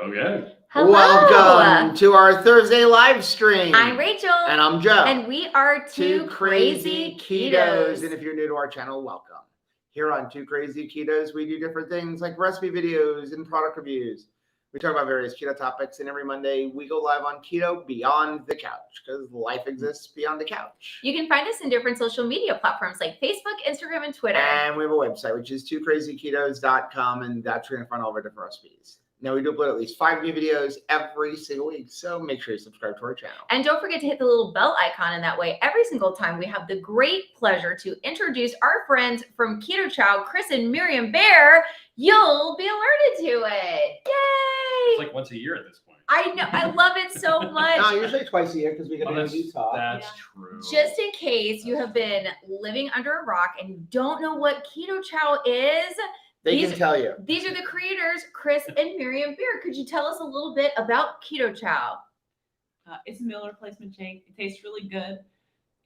Okay. Hello. Welcome to our Thursday live stream. I'm Rachel. And I'm Joe. And we are Two Crazy Ketos. And if you're new to our channel, welcome. Here on Two Crazy Ketos, we do different things like recipe videos and product reviews. We talk about various keto topics, and every Monday we go live on Keto Beyond the Couch, because life exists beyond the couch. You can find us in different social media platforms like Facebook, Instagram, and Twitter. And we have a website, which is twocrazyketos.com, and that's where you're going to find all of our different recipes. Now, we do upload at least 5 new videos every single week, so make sure you subscribe to our channel. And don't forget to hit the little bell icon, and that way, every single time we have the great pleasure to introduce our friends from Keto Chow, Chris and Miriam Bear, you'll be alerted to it. Yay! It's like once a year at this point. I know. I love it so much. No, usually twice a year because we get to Utah. That's true. Just in case you have been living under a rock and you don't know what Keto Chow is, They can tell you. These are the creators, Chris and Miriam Beer. Could you tell us a little bit about Keto Chow? It's a meal replacement shake. It tastes really good.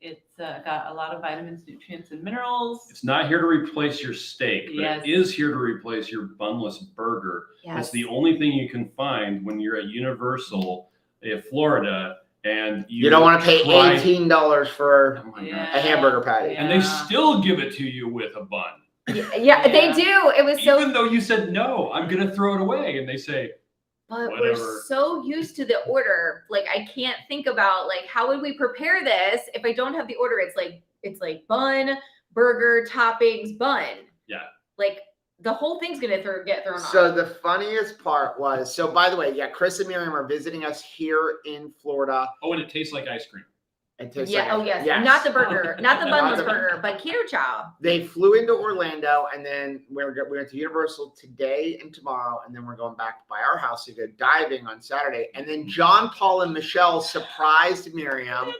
It's got a lot of vitamins, nutrients, and minerals. It's not here to replace your steak, but Yes. it is here to replace your bunless burger. Yes. It's the only thing you can find when you're at Universal in Florida, and You don't want to pay $18 for Oh my Yeah. God. a hamburger patty. And they still give it to you with a bun. Yeah, they do. It was so. Even though you said, no, I'm going to throw it away. And they say, But whatever. we're so used to the order. Like, I can't think about, like, how would we prepare this if I don't have the order? It's like bun, burger, toppings, bun. Yeah. Like, the whole thing's going to get thrown off. So the funniest part was, so by the way, yeah, Chris and Miriam are visiting us here in Florida. oh, and it tastes like ice cream. And tastes Yeah, like oh yes. Not the burger, not the Not bunless the- burger, but Keto Chow. They flew into Orlando, and then we went to Universal today and tomorrow, and then we're going back by our house to go diving on Saturday. And then John, Paul, and Michelle surprised Miriam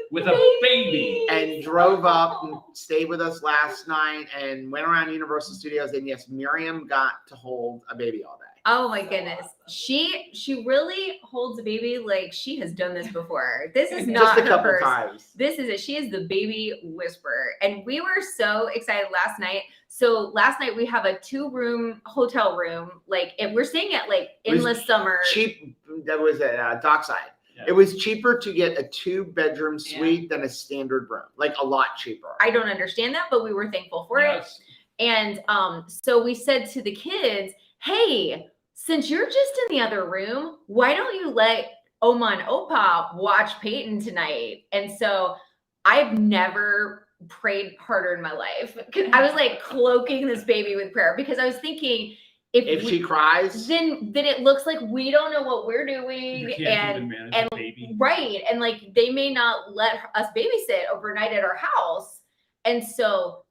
With a baby. and drove up and stayed with us last night and went around Universal Studios. And yes, Miriam got to hold a baby all day. Oh my goodness. She really holds a baby like she has done this before. This is not Just a her couple first. times. She is the baby whisperer. And we were so excited last night. So last night we have a 2-room hotel room. Like, we're staying at like It was Endless Summer. Cheap. That was at Dockside. Yeah. It was cheaper to get a 2-bedroom suite than a standard room, like a lot cheaper. I don't understand that, but we were thankful for it. Yes. And so we said to the kids, hey, since you're just in the other room, why don't you let Oma and Opa watch Peyton tonight? And so I've never prayed harder in my life. I was like cloaking this baby with prayer because I was thinking, If she cries, then it looks like we don't know what we're doing. You can't even manage a baby. Right. And like, they may not let us babysit overnight at our house. And so,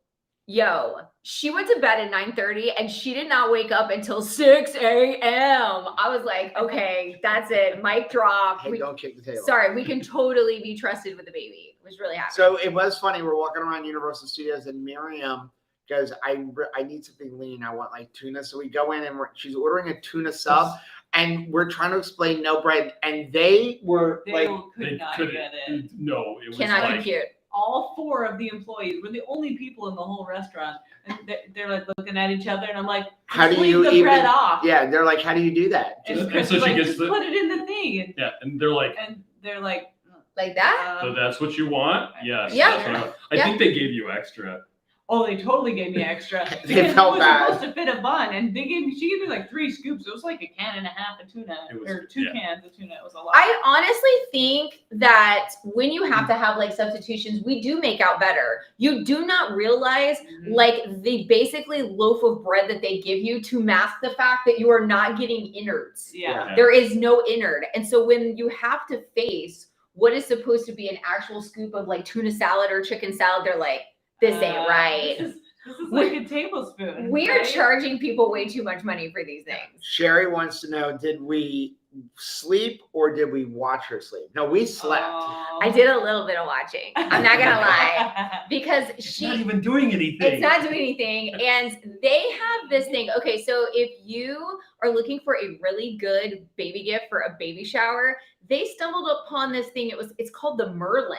she went to bed at 9:30 and she did not wake up until 6 a.m. I was like, okay, that's it. Mic drop. hey, don't kick the table. Sorry, we can totally be trusted with the baby. It was really happy. So it was funny. We're walking around Universal Studios, and Miriam goes, I need something lean. I want like tuna. So we go in, and she's ordering a tuna sub, and we're trying to explain no bread. And they were They like, could not couldn't- get it. No, it was Cannot like, compute. All 4 of the employees were the only people in the whole restaurant, and they're like looking at each other, and I'm like, how do "Just leave you the even? bread off?" Yeah, they're like, how do you do that? And And Chris so was she like, gets just the- put it in the thing, yeah, and they're like, and they're like, Like that? so that's what you want? Yes. Yeah. That's what I want. I Yeah. think they gave you extra. oh, they totally gave me extra. They Because felt it was bad. supposed to fit a bun, and she gave me like 3 scoops. It was like a can and a half of tuna, It was- or 2 yeah. cans of tuna. It was a lot. I honestly think that when you have to have like substitutions, we do make out better. You do not realize Mhm. like the basically loaf of bread that they give you to mask the fact that you are not getting innards. Yeah. There is no innard. And so when you have to face what is supposed to be an actual scoop of like tuna salad or chicken salad, they're like, this ain't right. This is like a tablespoon. We are right? charging people way too much money for these things. Sherry wants to know, did we sleep or did we watch her sleep? No, we slept. Oh. I did a little bit of watching. I'm not gonna lie. Because It's not even doing anything. it's not doing anything. And they have this thing. Okay, so if you are looking for a really good baby gift for a baby shower, they stumbled upon this thing. It's called the Merlin.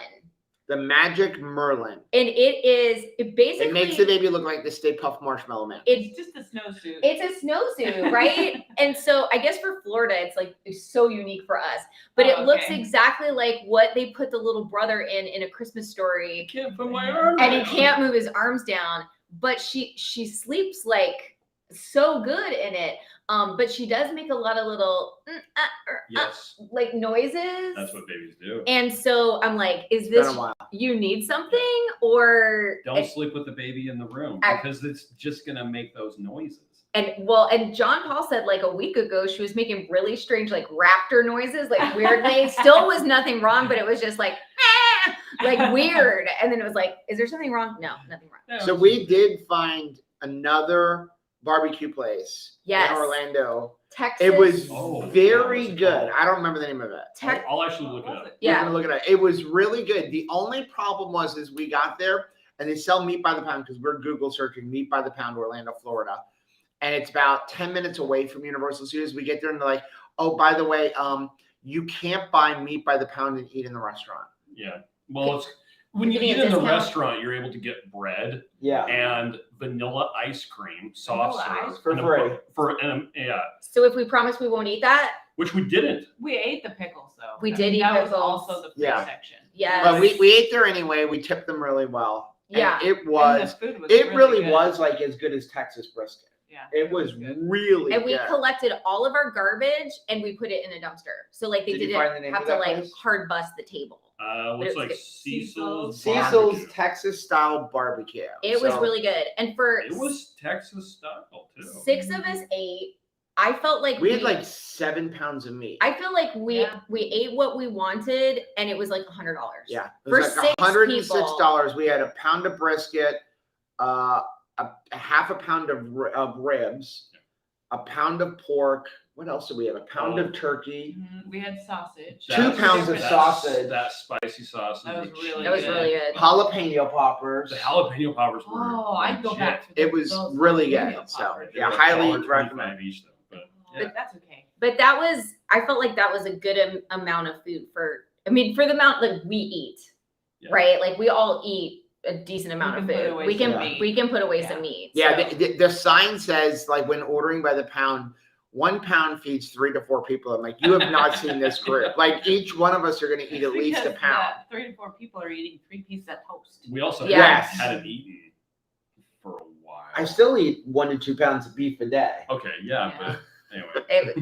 The Magic Merlin. And it basically It makes the baby look like the Stay Puft Marshmallow Man. It's just a snowsuit. It's a snowsuit, right? And so I guess for Florida, it's so unique for us. But it looks Okay. exactly like what they put the little brother in A Christmas Story. I can't put my arm And he down. can't move his arms down. But she sleeps like so good in it. But she does make a lot of little Yes, like noises. that's what babies do. And so I'm like, is It's been this a while. you need something or Don't sleep with the baby in the room I- because it's just gonna make those noises. and John Paul said like a week ago she was making really strange like raptor noises, like weird things. Still was nothing wrong, but it was just like like weird. And then it was like, is there something wrong? No, nothing wrong. No, So we did find another barbecue place Yes. in Orlando. Texas. It was Oh, very what's it good. called? I don't remember the name of it. I'll actually look it up. We're Yeah. gonna look at it. It was really good. The only problem was is we got there and they sell meat by the pound because we're Google searching meat by the pound Orlando, Florida. And it's about 10 minutes away from Universal Studios. We get there and they're like, oh, by the way, you can't buy meat by the pound and eat in the restaurant. Yeah. Well, it's when you Giving eat a in the discount. restaurant, you're able to get bread Yeah. and vanilla ice cream, soft Vanilla serve ice For and a free. bu- for and yeah, So if we promise we won't eat that, which we didn't. We ate the pickles though. We I did mean, eat that was pickles. also the free Yeah. section. yes. But we ate there anyway. We tipped them really well. And Yeah. it And the was, food was it really good. was like as good as Texas brisket. Yeah. It was good. really And we good. collected all of our garbage and we put it in a dumpster. So like they Did you didn't find the name have of to that like place? hard bust the table. Looks was like good. Cecil's. Cecil's Barbecue. Texas style barbecue. It was So, really good. And for It was Texas style too. 6 of us ate, I felt like we had like 7 pounds of meat. I feel like we Yeah. ate what we wanted and it was like $100. Yeah, it For was like six $106. We had a pound of brisket, a half a pound of ribs, a pound of pork. What else did we have? A pound Oh. of turkey. We had sausage. 2 pounds of That's- sausage. That spicy sausage. That was with really That was cheese. really good. Jalapeno poppers. The jalapeno poppers were. Oh, I'd go legit. back for It was those really jalapeno good. So poppers. They yeah, were highly $1.25 recommend. each though. But But that's okay. But that was, I felt like that was a good amount of food for the amount like we eat, Yeah. right? Like we all eat a decent amount of can put food. away We can some meat. we can put away Yeah. some meat. Yeah, so. the sign says like when ordering by the pound, 1 pound feeds 3 to 4 people. I'm like, you have not seen this group. Like each one of us are going to eat at least a Because pound. 3 to 4 people are eating 3 pieces of toast. we also Yes. hadn't eaten for a while. I still eat 1 to 2 pounds of beef a day. Okay, yeah, Yeah. but anyway.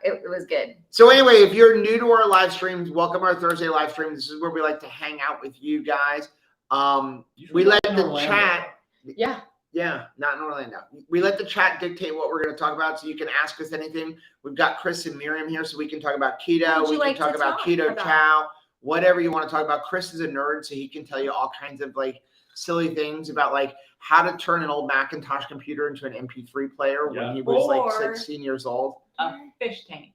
It was good. So anyway, if you're new to our live streams, welcome to our Thursday live stream. This is where we like to hang out with you guys. We let in the Orlando. chat. Yeah. Yeah, not in Orlando. We let the chat dictate what we're going to talk about, so you can ask us anything. We've got Chris and Miriam here, so we can talk about keto. What would you We can like talk to about talk keto about? chow, whatever you want to talk about. Chris is a nerd, so he can tell you all kinds of like silly things about like how to turn an old Macintosh computer into an MP3 player Yeah. when he was like Or- 16 years old. A fish tank.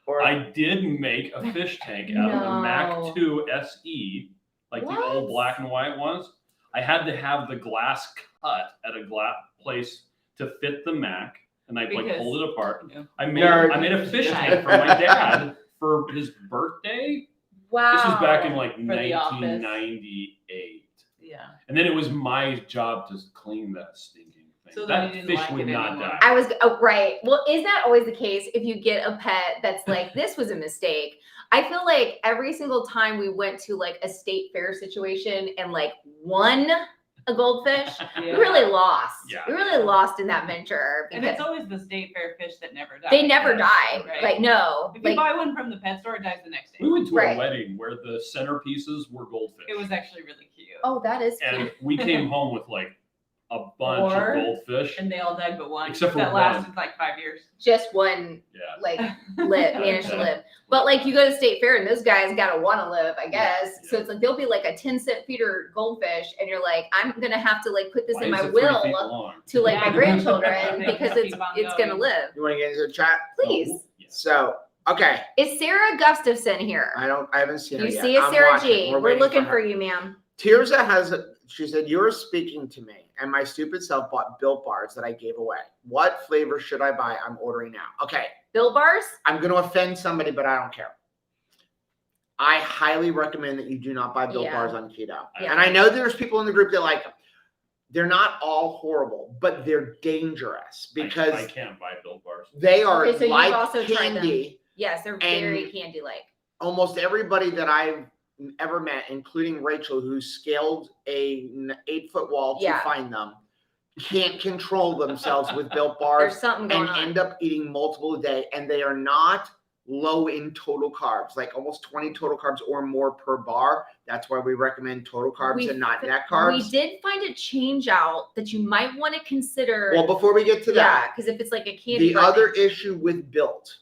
Or I did make a fish tank out of the No. Mac 2 SE, like the old What? black and white ones. I had to have the glass cut at a glass place to fit the Mac, and I like Because- pulled it apart. Yeah. I made Nerd. a fish tank for my dad for his birthday. Wow. This was back in like For The Office. 1998, Yeah. and then it was my job to clean that stinking thing. So then that you didn't fish like would it not anymore. die. I was right. Well, is that always the case if you get a pet that's like, this was a mistake? I feel like every single time we went to like a state fair situation and like won a goldfish, we Yeah. really lost. Yeah. We really lost in that venture And because it's always the state fair fish that never die. they never Yes, die. right. Like, no. If you Like, buy one from the pet store, it dies the next day. We went to Right. a wedding where the centerpieces were goldfish. It was actually really cute. oh, that is And cute. we came home with like a bunch Or- of goldfish. And they all died but one. Except for that one. lasted like 5 years. Just one Yeah. like managed to live. But like you go to state fair and those guys gotta want to live, I guess. So Yeah. it's like there'll be like a 10-cent feeder goldfish, and you're like, I'm gonna have to like put this Why in is my it 3 feet will long? to like my Yeah. grandchildren They because just it's keep on gonna going. live. you want to get into the chat? Please. Oh, yes. So okay, Is Sarah Gustafson here? I haven't seen her You yet. see it, I'm Sarah watching. G. We're waiting looking her. for you, ma'am. Tirza she said, you're speaking to me, and my stupid self bought Built Bars that I gave away. What flavor should I buy? I'm ordering now. Okay, Bill bars? I'm going to offend somebody, but I don't care. I highly recommend that you do not buy Built Yeah. Bars on keto. Yeah. And I know there's people in the group that like them. They're not all horrible, but they're dangerous because I can't buy Built Bars. they are Okay, so you've like also tried them. candy. Yes, they're very candy-like. Almost everybody that I've ever met, including Rachel, who scaled an 8-foot wall to Yeah. find them, can't control themselves with Built There's Bars something and going on. end up eating multiple a day. And they are not low in total carbs, like almost 20 total carbs or more per bar. That's why we recommend total carbs and not net carbs. We did find a change out that you might want to consider. Well, before we get to that, because if it's like a candy the bar other thing. issue with Built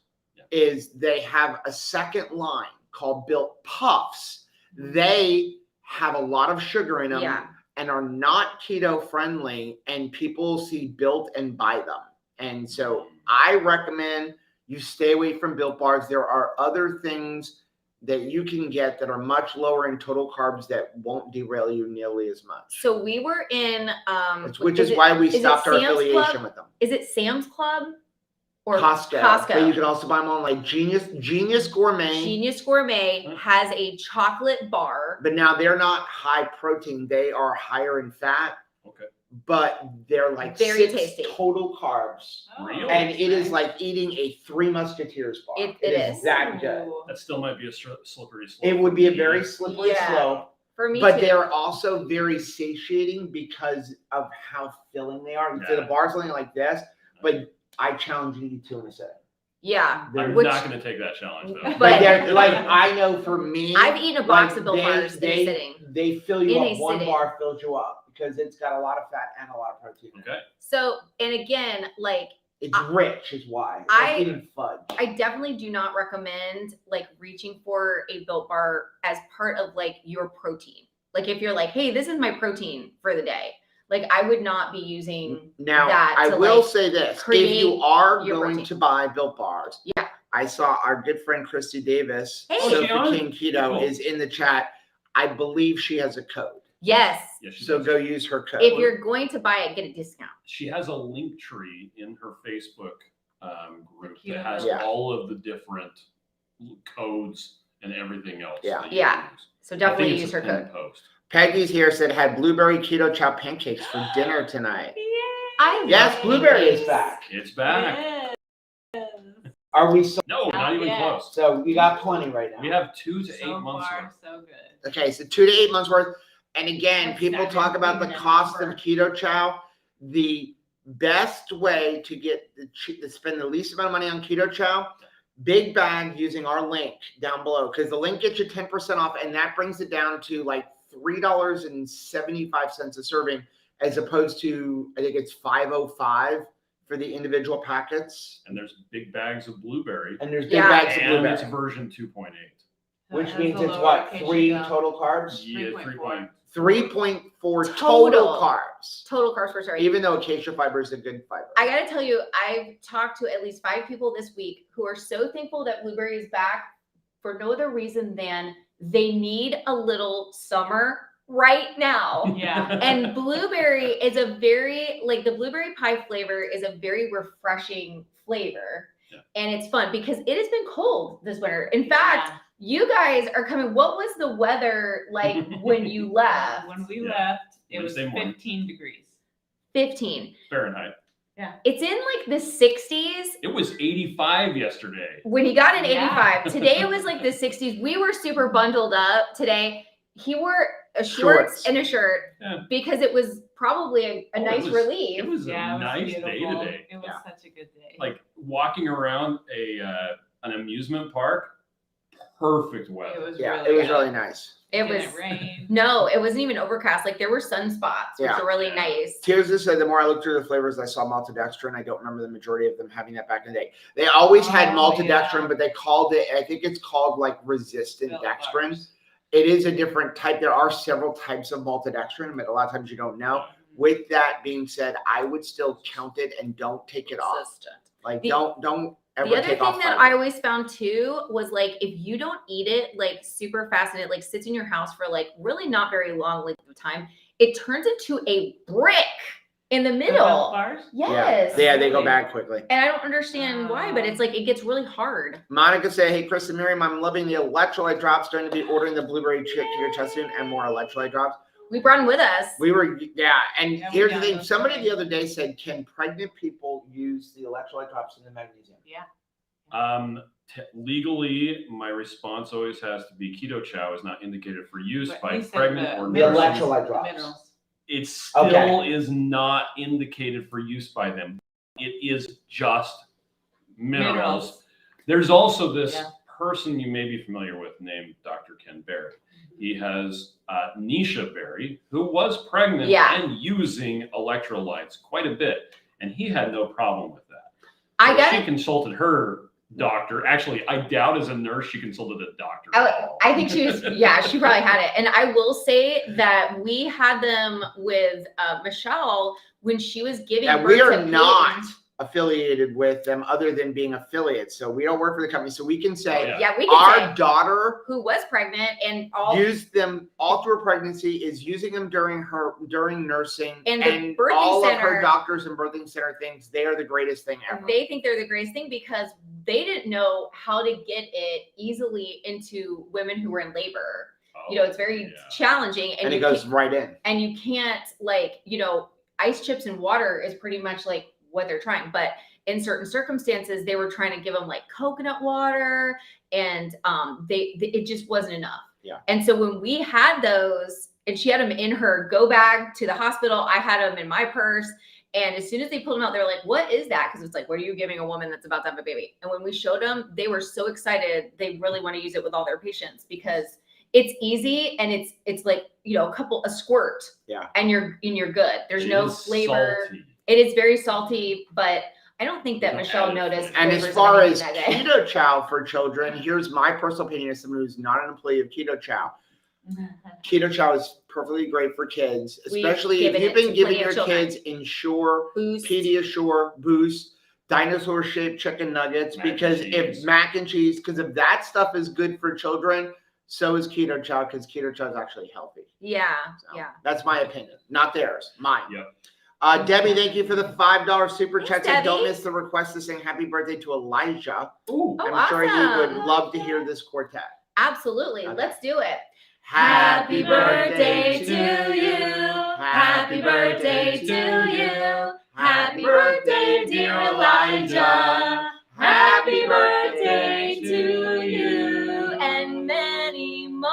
is they have a second line called Built Puffs. They have a lot of sugar in them and are not keto friendly, and people see Built and buy them. And so I recommend you stay away from Built Bars. There are other things that you can get that are much lower in total carbs that won't derail you nearly as much. So we were in which is why we is it stopped our Sam's affiliation Club? with them. Is it Sam's Club or Costco. But you can also buy them on like Genius Gourmet. Genius Gourmet has a chocolate bar. But now they're not high protein. They are higher in fat. Okay. But they're like Very 6 tasty. total carbs. Really? And it is like eating a Three Musketeers bar. It is is. that good. That still might be a slippery slope. It would be a very slippery Yeah. slope. For me But too. they're also very satiating because of how filling they are. So the bar's only like this, but I challenge you to eat 2 in a sitting. Yeah. I'm Which- not going to take that challenge though. But they're like, I know for me, I've eaten a box like, of Built Bars in a sitting. They fill you In up. a One sitting. bar fills you up because it's got a lot of fat and a lot of protein. Okay. So, and again, like It's rich is why. It's I- like eating fudge. I definitely do not recommend like reaching for a Built Bar as part of like your protein. Like if you're like, hey, this is my protein for the day. Like I would not be using Now, that I to, will like, say this. If create you are your going protein. to buy Built Bars, I saw our good friend Christy Davis, Hey. Sofa she on? King Keto, Cool. is in the chat. I believe she has a code. yes. Yeah, she So does. go use her code. If you're going to buy it, get a discount. She has a link tree in her Facebook group Keto that has Yeah. all of the different codes and everything else. Yeah. that you Yeah. can use. So I think definitely it's use a her pinned code. post. Peggy's here, said had blueberry keto chow pancakes for dinner tonight. I Yes, love blueberry is pancakes. back. It's back. Yes. Are we so? No, not even yet. close. So you got plenty right now. We have 2 to 8 So months far, worth. so good. Okay, so 2 to 8 months worth. And again, That's people not talk about the even a cost of number. keto chow. The best way to get to spend the least amount of money on keto chow, big bag using our link down below, because the link gets you 10% off, and that brings it down to like $3.75 a serving, as opposed to I think it's $5.05 for the individual packets. And there's big bags of blueberry. And there's big Yeah. bags of And blueberry, it's version 2.8. which That's means the it's lower what, occasion 3 though. total carbs? Yeah, 3.4. 3.4 total Total. carbs. Total carbs per serving. Even though acacia fiber is a good fiber. I gotta tell you, I've talked to at least 5 people this week who are so thankful that blueberry is back for no other reason than they need a little summer right now. Yeah. And blueberry is a very, like the blueberry pie flavor is a very refreshing flavor. Yeah. And it's fun because it has been cold this winter. In fact, you guys are coming. What was the weather like when you left? When we Yeah. left, it was Wednesday morning. 15 degrees. 15. Fahrenheit. It's in like the 60s. It was 85 yesterday. When he got an Yeah. 85. Today it was like the 60s. We were super bundled up today. He wore a shorts Shorts. and a shirt Yeah. because it was probably a Oh, it nice was- relief. It was Yeah, a it was nice day beautiful. today. It was Yeah. such a good day. Like walking around an amusement park, perfect it weather. was Yeah, really it was good. really nice. It Didn't was rain. no, it wasn't even overcast. Like there were sunspots, which Yeah. are really Yeah. nice. Tears just said the more I looked through the flavors, I saw maltodextrin. I don't remember the majority of them having that back in the day. They always had Oh, maltodextrin, yeah. but they called it, I think it's called like resistant Built dextrin. bars. It is a different type. There are several types of maltodextrin, but a lot of times you don't know. With that being said, I would still count it and don't take it off. Consistent. Like The- don't ever The other take thing off that fiber. I always found too was like if you don't eat it like super fast and it like sits in your house for like really not very long length of time, it turns into a brick in the The middle. milk bars? Yes. Yeah, they go Really? bad quickly. And I don't understand why, but it's like it gets really hard. Monica said, hey, Chris and Miriam, I'm loving the electrolyte drops. Going to be ordering the blueberry chip to your chest soon and more electrolyte drops. We brought them with us. We were, and Yeah, we here's the got thing. those Somebody today. the other day said, can pregnant people use the electrolyte drops in the magnesium? Yeah. Legally, my response always has to be keto chow is not indicated for use But by he said pregnant or The nursing. electrolyte drops. Minerals. It still is not indicated for use by them. It is just minerals. There's also this person you may be familiar with named Dr. Ken Berry. He has Nisha Berry, who was pregnant and using electrolytes quite a bit, and he had no problem with that. She consulted her doctor. Actually, I doubt as a nurse she consulted a doctor. I think she was, she probably had it. And I will say that we had them with Michelle when she was giving birth we are to not Peyton. affiliated with them other than being affiliates. So we don't work for the company. So we can say we can our say daughter who was pregnant and all used them all through her pregnancy, is using them during nursing, and the birthing all center, of her doctors and birthing center things. They are the greatest thing ever. They think they're the greatest thing because they didn't know how to get it easily into women who were in labor. You know, it's very challenging, and it goes right in. And you can't ice chips and water is pretty much like what they're trying, but in certain circumstances they were trying to give them like coconut water, and it just wasn't enough. And so when we had those and she had them in her go bag to the hospital, I had them in my purse, and as soon as they pulled them out, they're like, what is that? Because it's like, what are you giving a woman that's about to have a baby? And when we showed them, they were so excited. They really want to use it with all their patients because it's easy and it's like, a squirt. And you're good. There's no flavor. Salty. It is very salty, but I don't think that Michelle noticed. And as far as keto chow for children, here's my personal opinion as someone who's not an employee of keto chow. Keto chow is perfectly great for kids, especially if you've been giving your kids Ensure, Pediasure, Boost, dinosaur-shaped chicken nuggets, because if mac and cheese, because if that stuff is good for children, so is keto chow, because keto chow is actually healthy. That's my opinion, not theirs, mine. Debbie, thank you for the $5 super chat. So don't miss the request to sing happy birthday to Elijah. I'm sure he would love to hear this quartet. Absolutely. Let's do it. Happy birthday to you. Happy birthday to you. Happy birthday, dear Elijah. Happy birthday to you and many more.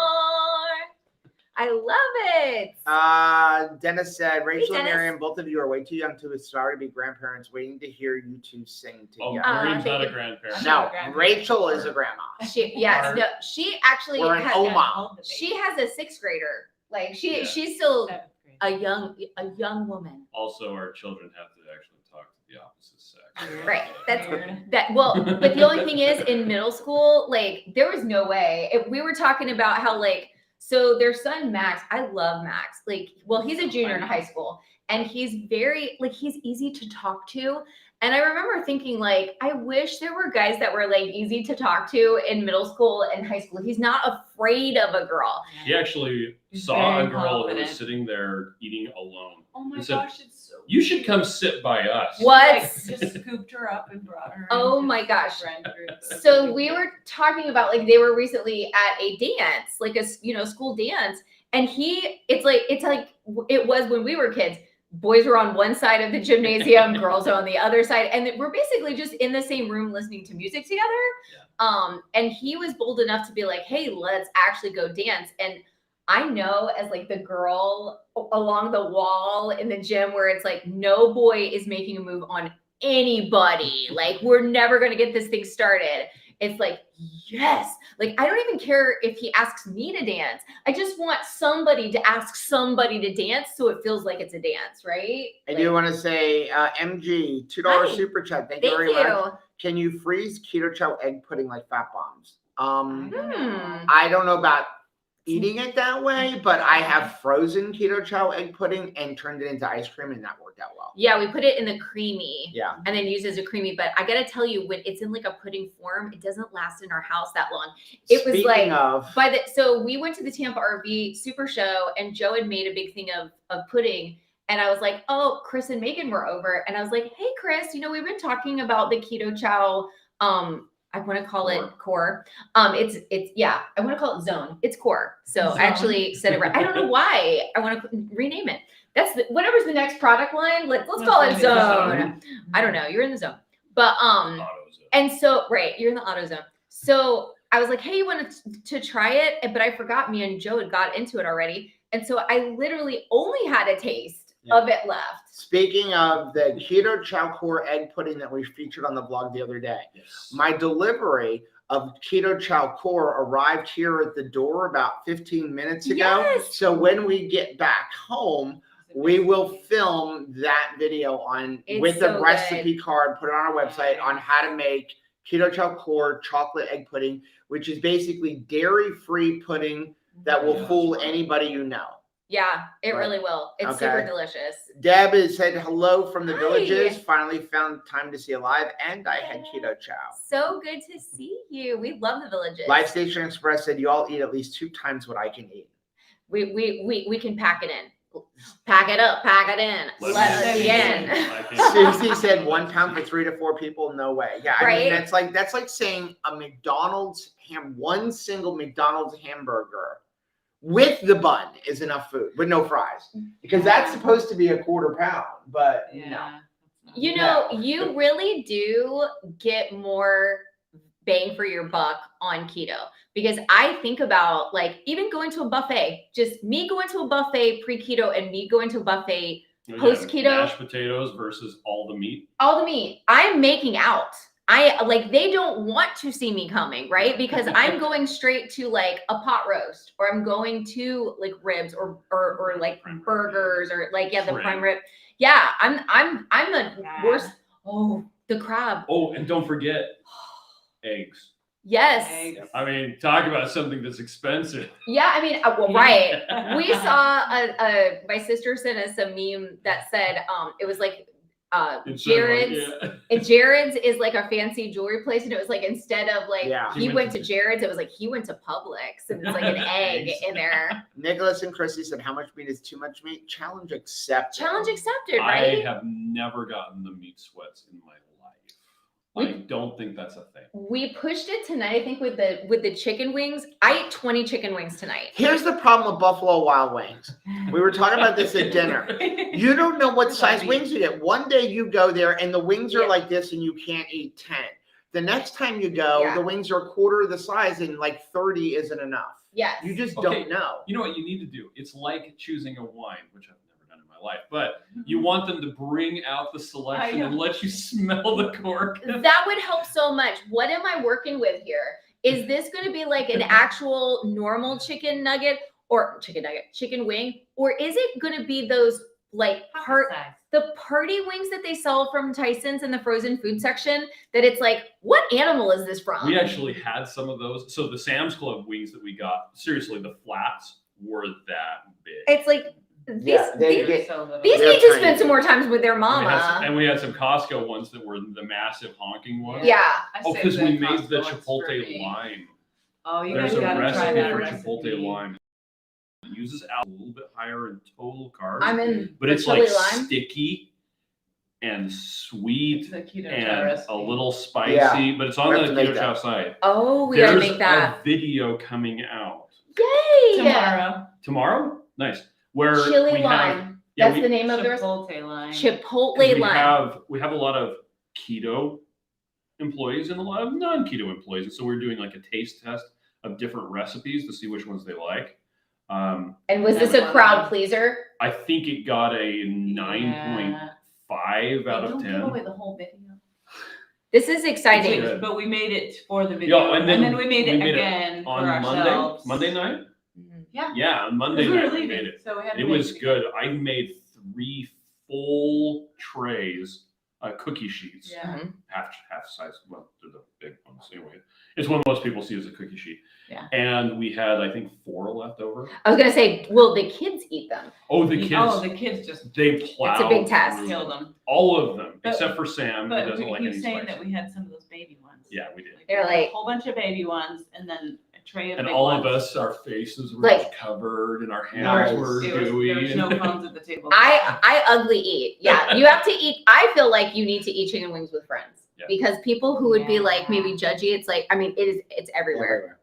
I love it. Dennis said, Rachel and Dennis. Miriam, both of you are way too young to aspire to be grandparents, waiting to hear you two sing together. Miriam's not a grandparent. No, Rachel is a grandma. She actually Or an Oma. She has a 6th grader. Like she's still a young woman. Also, our children have to actually talk to the opposite sex. Right. But the only thing is, in middle school, like there was no way. If we were talking about how so their son Max, I love Max. He's a junior in high school, and he's very he's easy to talk to. And I remember thinking, I wish there were guys that were easy to talk to in middle school and high school. He's not afraid of a girl. He actually saw a girl who was sitting there eating alone. Oh my said, gosh, it's so you should come sit by us. What? Just scooped her up and brought her. Oh into my the gosh. friend group. So we were talking about they were recently at a dance, a school dance, and it was when we were kids. Boys were on one side of the gymnasium, girls are on the other side, and we're basically just in the same room listening to music together. And he was bold enough to be like, "Hey, let's actually go dance." And I know as the girl along the wall in the gym where it's no boy is making a move on anybody. We're never going to get this thing started. It's yes. I don't even care if he asks me to dance. I just want somebody to ask somebody to dance so it feels like it's a dance, right? I do want to say, MG, $2 super chat. Thank you very much. Can you freeze keto chow egg pudding like fat bombs? I don't know about eating it that way, but I have frozen keto chow egg pudding and turned it into ice cream, and that worked out well. Yeah, we put it in the creamy. Yeah. And then use it as a creamy. But I gotta tell you, when it's in a pudding form, it doesn't last in our house that long. It was Speaking of, so we went to the Tampa RV Super Show, and Joe had made a big thing of pudding. And I was like, oh, Chris and Megan were over. And I was like, hey, Chris, we've been talking about the keto chow. I want to call it core. It's I want to call it zone. It's core. So I actually said it right. I don't know why I want to rename it. That's whatever's the next product line. Let's call it zone. I don't know. You're in the zone, but and so you're in the auto zone. So I was like, hey, you want to try it? But I forgot me and Joe had got into it already. And so I literally only had a taste of it left. Speaking of the keto chow core egg pudding that we featured on the blog the other day, my delivery of keto chow core arrived here at the door about 15 minutes ago. Yes. So when we get back home, we will film that video with the recipe card, put it on our website on how to make keto chow core chocolate egg pudding, which is basically dairy-free pudding that will fool anybody you know. Yeah, it really will. It's super delicious. Deb has said hello from the villages. Finally found time to see you live, and I had keto chow. So good to see you. We love the villages. Life Station Express said you all eat at least 2 times what I can eat. We can pack it in. Pack it up, pack it in. Let it begin. Susie said 1 pound for 3 to 4 people. No way. Yeah, I mean that's like saying a McDonald's one single McDonald's hamburger with the bun is enough food, but no fries, because that's supposed to be a 1/4 pound. But no. You really do get more bang for your buck on keto, because I think about even going to a buffet, just me going to a buffet pre-keto and me going to a buffet post-keto. Mashed potatoes versus all the meat. I'm making out. They don't want to see me coming, right? Because I'm going straight to a pot roast, or I'm going to ribs or burgers or the prime rib. Yeah, I'm the worst. Oh, the crab. Oh, and don't forget eggs. Yes. Eggs. I mean, talk about something that's expensive. Yeah, I mean, right. We saw my sister sent us a meme that said it was Jared's, and Jared's is a fancy jewelry place, and it was instead of he went to Jared's, it was he went to Publix, and it's an egg in there. Nicholas and Chrissy said, how much meat is too much meat? Challenge accepted. Challenge accepted, right? I have never gotten the meat sweats in my life. I don't think that's a thing. We pushed it tonight, I think, with the chicken wings. I ate 20 chicken wings tonight. Here's the problem with Buffalo Wild Wings. We were talking about this at dinner. You don't know what size wings you get. One day you go there and the wings are like this and you can't eat 10. The next time you go, the wings are 1/4 the size and 30 isn't enough. Yes. You just don't know. You know what you need to do? It's like choosing a wine, which I've never done in my life, but you want them to bring out the selection and let you smell the cork. That would help so much. What am I working with here? Is this going to be an actual normal chicken nugget or chicken wing? Or is it going to be those the party wings that they sell from Tyson's in the frozen food section, that it's what animal is this from? We actually had some of those. So the Sam's Club wings that we got, seriously, the flats were that big. It's these need to spend some more time with their mama. And we had some Costco ones that were the massive honking ones. Yeah. Because we made the Chipotle lime. Oh, you There's guys a gotta try recipe that for recipe. Chipotle lime. It uses a little bit higher in total carbs. But it's lime. sticky and sweet It's a keto chow and recipe. a little spicy, but it's on the Keto Chow site. Oh, we gotta make that. There's a video coming out. Yay! Tomorrow? Nice. Where Chili we lime. That's the name of the Chipotle lime. Chipotle lime. We have a lot of keto employees and a lot of non-keto employees. And so we're doing a taste test of different recipes to see which ones they like. And was this a crowd pleaser? I think it got a 9.5 out of 10. Don't give away the whole video. This is exciting. But we made it for the video. And then we made it again on for ourselves. Monday night? Yeah. Yeah, on Monday night we made it. So we had to It was good. I made 3 full trays, cookie sheets. Yeah. Half size. Well, they're the big ones anyway. It's what most people see as a cookie sheet. Yeah. And we had, I think, 4 left over. I was gonna say, will the kids eat them? Oh, the kids. the kids just They plowed. It's a big test. through killed them. All of them, But- except for Sam, who But doesn't like any he's saying spice. that we had some of those baby ones. Yeah, we did. They're a whole bunch of baby ones, and then a tray of And big all ones. of us, our faces were Like- just covered and our hands Nice. were There gooey. was no phones at the table. I ugly eat. Yeah, you have to eat. I feel like you need to eat chicken wings with friends Yeah. because people who would be like Yeah. maybe judgy, it's like, I mean, it's everywhere.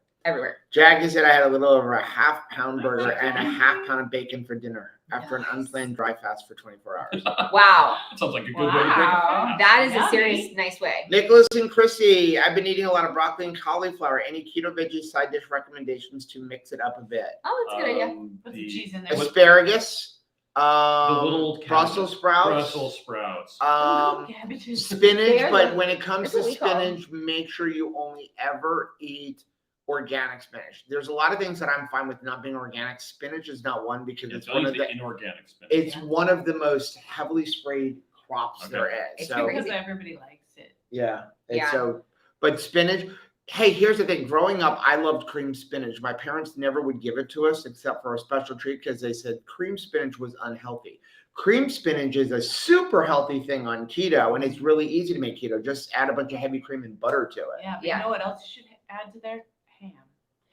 Jackie said I had a little over a half-pound burger and a half-pound of bacon for dinner after an Nice. unplanned dry fast for 24 hours. Wow, Sounds like a good way to break a Wow. fast. that is a Yummy. serious, nice way. Nicholas and Chrissy, I've been eating a lot of broccoli and cauliflower. Any keto veggie side dish recommendations to mix it up a bit? Oh, that's a good idea. Put some The cheese in there. Asparagus, little Brussels sprouts, Brussels sprouts. Cabbages. spinach. They're But the- when it comes that's to what we call 'em. spinach, make sure you only ever eat organic spinach. There's a lot of things that I'm fine with not being organic. Spinach is not one because it's Don't one eat of the the inorganic spinach. it's Yeah. one of the most heavily sprayed crops Okay. there is. It's So crazy. Because everybody likes it. yeah, it's Yeah. so. But spinach. Hey, here's the thing. Growing up, I loved cream spinach. My parents never would give it to us except for a special treat because they said cream spinach was unhealthy. Cream spinach is a super healthy thing on keto, and it's really easy to make keto. Just add a bunch of heavy cream and butter to it. Yeah, but Yeah. you know what else you should add to there? Ham.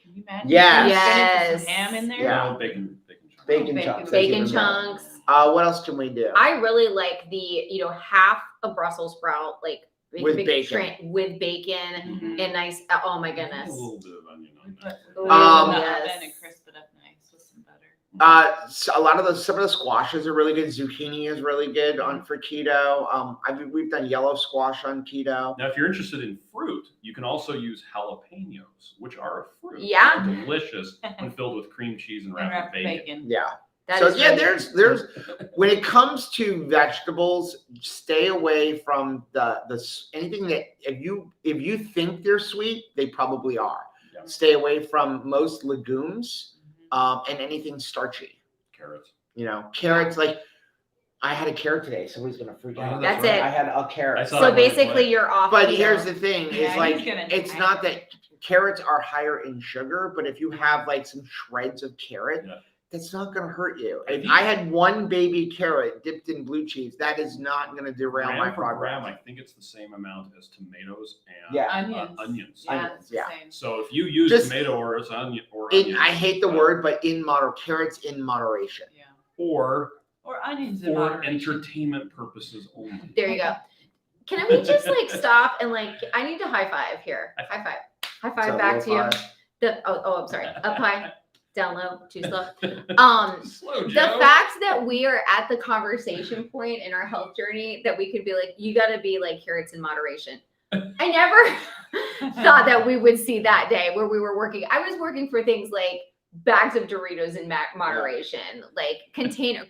Can you imagine? Yes. putting spinach with Yes. some ham in there? Yeah. No, bacon chunks. Bacon Bacon. chunks. Bacon That's even better. chunks. What else can we do? I really like the, half a Brussels sprout, like With big bacon. shrimp with bacon Mhm. and nice. Oh my A goodness. little bit of onion We on put that. we Um, put it in the yes. oven and crisp it up nice with some butter. So a lot of some of the squashes are really good. Zucchini is really good for keto. We've done yellow squash on keto. Now, if you're interested in fruit, you can also use jalapenos, which are a fruit. Yeah. They're delicious when filled with cream cheese and And wrapped with wrapped bacon. bacon. Yeah. That So is yeah, really there's when it comes to vegetables, stay away from the anything that if you think they're sweet, they probably are. Yeah. Stay away from most legumes and anything starchy. Carrots. Carrots. Like I had a carrot today. Somebody's gonna freak out. That's it. I had a carrot. I saw So that right basically, away. you're off. But keto. here's the thing: Yeah, is like he's gonna it's die. not that carrots are higher in sugar, but if you have like some shreds of carrot, Yeah. that's not going to hurt you. I If think- I had one baby carrot dipped in blue cheese, that is not going to derail my Gram for progress. gram, I think it's the same amount as tomatoes and Yeah. Onions. onions. Yeah, Onions, it's the yeah. same. So if you use Just- tomato or as onion or I onions, hate the word, but carrots in moderation. Yeah. or Or onions in for moderation. entertainment purposes only. There you go. Can we just stop and I need to high five here. High five. High five So back low to you. five. I'm sorry. Up high, down low, too slow. Slow, The Joe. fact that we are at the conversation point in our health journey that we could be like, you got to be like carrots in moderation. I never thought that we would see that day where we were working. I was working for things like bags of Doritos in moderation, like container,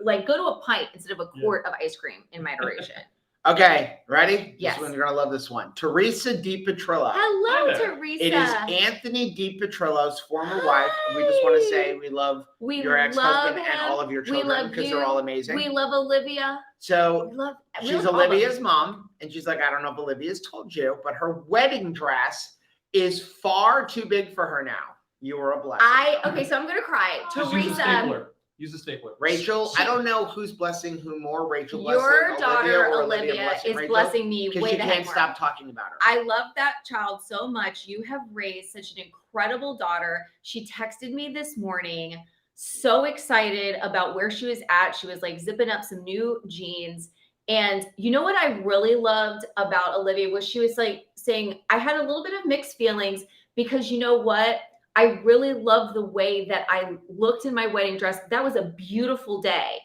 like go to a pint instead of a quart of ice cream in moderation. Okay, ready? Yes. This one, you're going to love this one. Teresa DiPetrillo. Hello, Hi there. Teresa. It is Anthony DiPetrillo's former wife. And we just want to say we love we your ex-husband love and him. all of your We children love because you. they're all amazing. We love Olivia. So We love. we she's love all of them. Olivia's mom, and she's like, I don't know if Olivia's told you, but her wedding dress is far too big for her now. You were a blessing. Okay, so I'm gonna cry. Just use a Teresa, stapler. Use a stapler. Rachel, I don't know who's blessing who more, Rachel your blessing daughter or Olivia is Rachel, blessing me because way she the can't heck more. stop talking about her. I love that child so much. You have raised such an incredible daughter. She texted me this morning, so excited about where she was at. She was like zipping up some new jeans. And you know what I really loved about Olivia was she was like saying, I had a little bit of mixed feelings because you know what? I really love the way that I looked in my wedding dress. That was a beautiful day.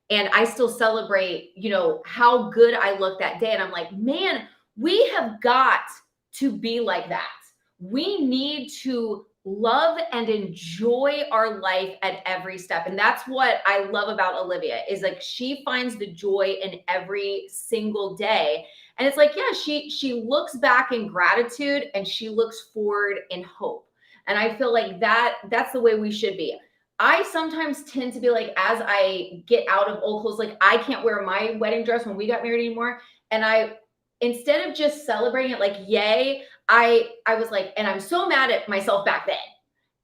And I still celebrate, how good I looked that day. And I'm like, man, we have got to be like that. We need to love and enjoy our life at every step. And that's what I love about Olivia is like, she finds the joy in every single day. And it's like, yeah, she looks back in gratitude and she looks forward in hope. And I feel like that's the way we should be. I sometimes tend to be like, as I get out of old clothes, like I can't wear my wedding dress when we got married anymore. And instead of just celebrating it like, yay, I was like, and I'm so mad at myself back then.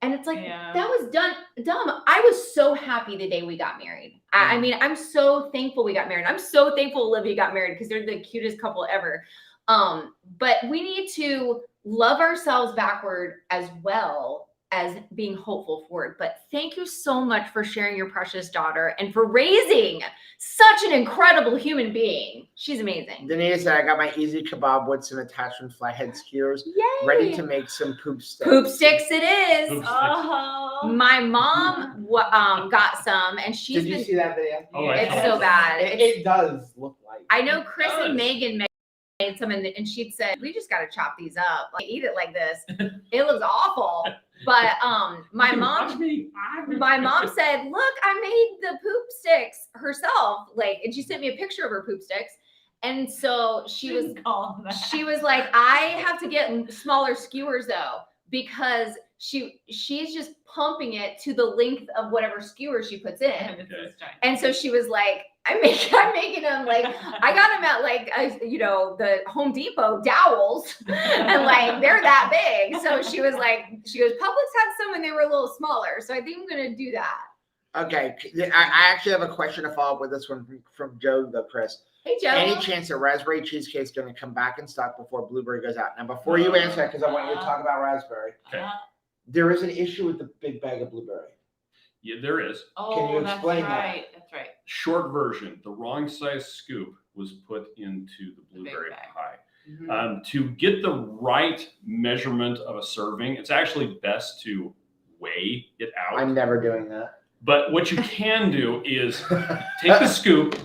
And it's like, Yeah. that was dumb. I was so happy the day we got married. I mean, I'm so thankful we got married. I'm so thankful Olivia got married because they're the cutest couple ever. But we need to love ourselves backward as well as being hopeful forward. But thank you so much for sharing your precious daughter and for raising such an incredible human being. She's amazing. Denise said, I got my easy kebab with some attachment flathead skewers, Yay! ready to make some poop sticks. Poop sticks it is. Poop sticks. Oh. My mom got some, and she's Did you been. see that video? Oh, I It's saw so it. bad. It does look like. I know Chris It and does. Megan made some, and she'd said, "We just got to chop these up, like eat it like this." It looks awful, but my mom said, "Look, I made the poop sticks herself, like," and she sent me a picture of her poop sticks, and so she was like, "I have to get smaller skewers though, because she's just pumping it to the length of whatever skewer she puts in." And so she was like, I'm making them like, I got them at like, the Home Depot dowels, and like, they're that big. So she goes, Publix had some and they were a little smaller. So I think I'm going to do that. Okay. I actually have a question to follow up with this one from Joe, though, Chris. Hey, Joe. Any chance that raspberry cheesecake is going to come back in stock before blueberry goes out? Now, before you answer that, because I want you to talk about raspberry, there is an issue with the big bag of blueberry. Yeah, there is. Oh, Can you explain that's that? right. That's right. Short version, the wrong size scoop was put into the blueberry bag. pie. Mm-hmm. To get the right measurement of a serving, it's actually best to weigh it out. I'm never doing that. But what you can do is take the scoop,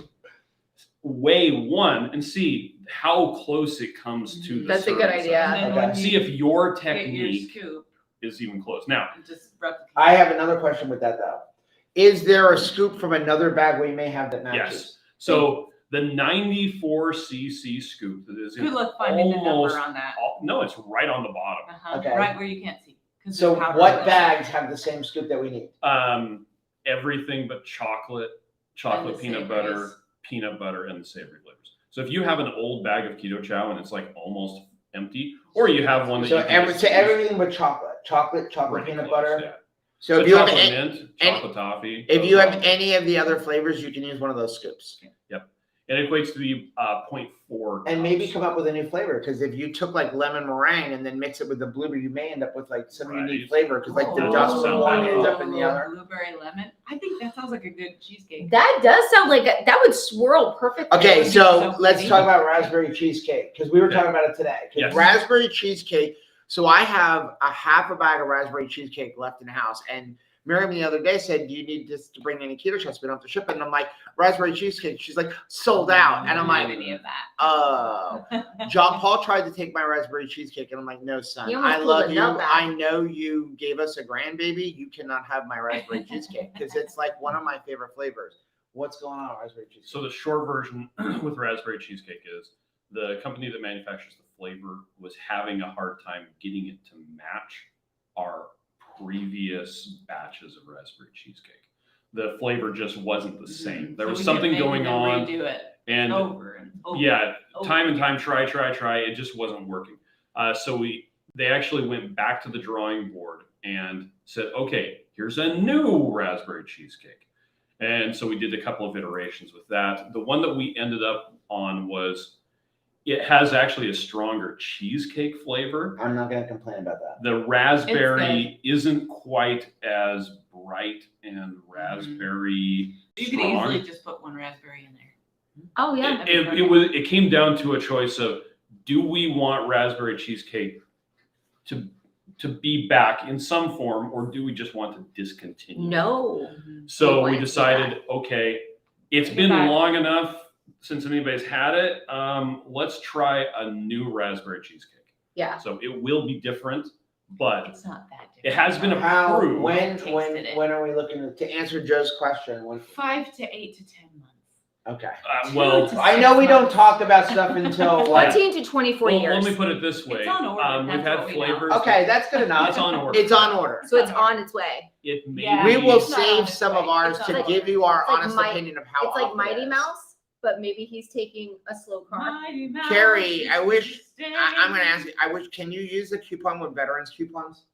weigh one, and see how close it comes to the That's a good serving idea. size. And then Okay. when See you if your get your technique scoop, is even close. Now, just replicate. I have another question with that, though. Is there a scoop from another bag we may have that matches? yes. So the 94 cc scoop that is in Good luck finding the almost number on that. no, it's right on the bottom. Okay. Right where you can't see. 'Cause So there's powder what in it. bags have the same scoop that we need? Everything but chocolate, And the peanut savories. butter, and the savory flavors. So if you have an old bag of keto chow and it's like almost empty, or you have one that So you can just use, everything but chocolate, pretty peanut close, butter. yeah. So So if you have chocolate any, mint, chocolate toffee. if those you are have all- any of the other flavors, you can use one of those scoops. it equates to be 0.4. And maybe cups. come up with a new flavor, because if you took like lemon meringue and then mix it with the blueberry, you may end up with like some unique Right. flavor, because like the Oh, dust from one sounds ends good. up in the other. Blueberry lemon. I think that sounds like a good cheesecake. That does sound like that would swirl perfectly. Okay, would be so so let's pretty. talk about raspberry cheesecake, because we were Okay. talking about it today. 'Cause Yes. Raspberry cheesecake. So I have a half a bag of raspberry cheesecake left in the house, and Miriam the other day said, "Do you need this to bring any keto shots? We don't have to ship it." And I'm like, "Raspberry cheesecake." She's like, "Sold out," and I'm Not like, any of that. "Oh." John Paul tried to take my raspberry cheesecake, and I'm like, "No, son, You almost I pulled love a you. nut back. I know you gave us a grandbaby. You cannot have my raspberry cheesecake, because it's like one of my favorite flavors." What's going on with raspberry cheesecake? So the short version with raspberry cheesecake is the company that manufactures the flavor was having a hard time getting it to match our previous batches of raspberry cheesecake. The flavor just wasn't the same. There So was we something kept going making them on, Redo it and over and over. yeah, over. time and time, try. It just wasn't working. So they actually went back to the drawing board and said, okay, here's a new raspberry cheesecake. And so we did a couple of iterations with that. The one that we ended up on it has actually a stronger cheesecake flavor. I'm not going to complain about that. The raspberry isn't quite as bright and raspberry You could strong. easily just put one raspberry in there. Oh yeah. It came down to a choice of, do we want raspberry cheesecake to be back in some form, or do we just want to discontinue? No. So We we want to decided, okay, it's Bring it been back. long enough since anybody's had it. Let's try a new raspberry cheesecake. Yeah. So it will be different, but It's not that different. it has been How? approved. When it. are we looking to answer Joe's question? When? 5 to 8 to 10 months. Okay. Well, Two I know we don't talk about stuff until like. 14 to 24 well, years. let me put it this way. It's on order. We've That's had what we know. flavors. Okay, that's good enough. It's on order. It's on order. So it's on its way. It may Yeah. We be- will It's not on save its some of way. ours It's to on give you our It's like honest Mi- opinion of how It's like awful Mighty it is. Mouse, but maybe he's taking a slow carb. Mighty Mouse Carrie, I wish- used to I'm going to stay. ask you. I wish. Can you use the coupon with veterans coupons?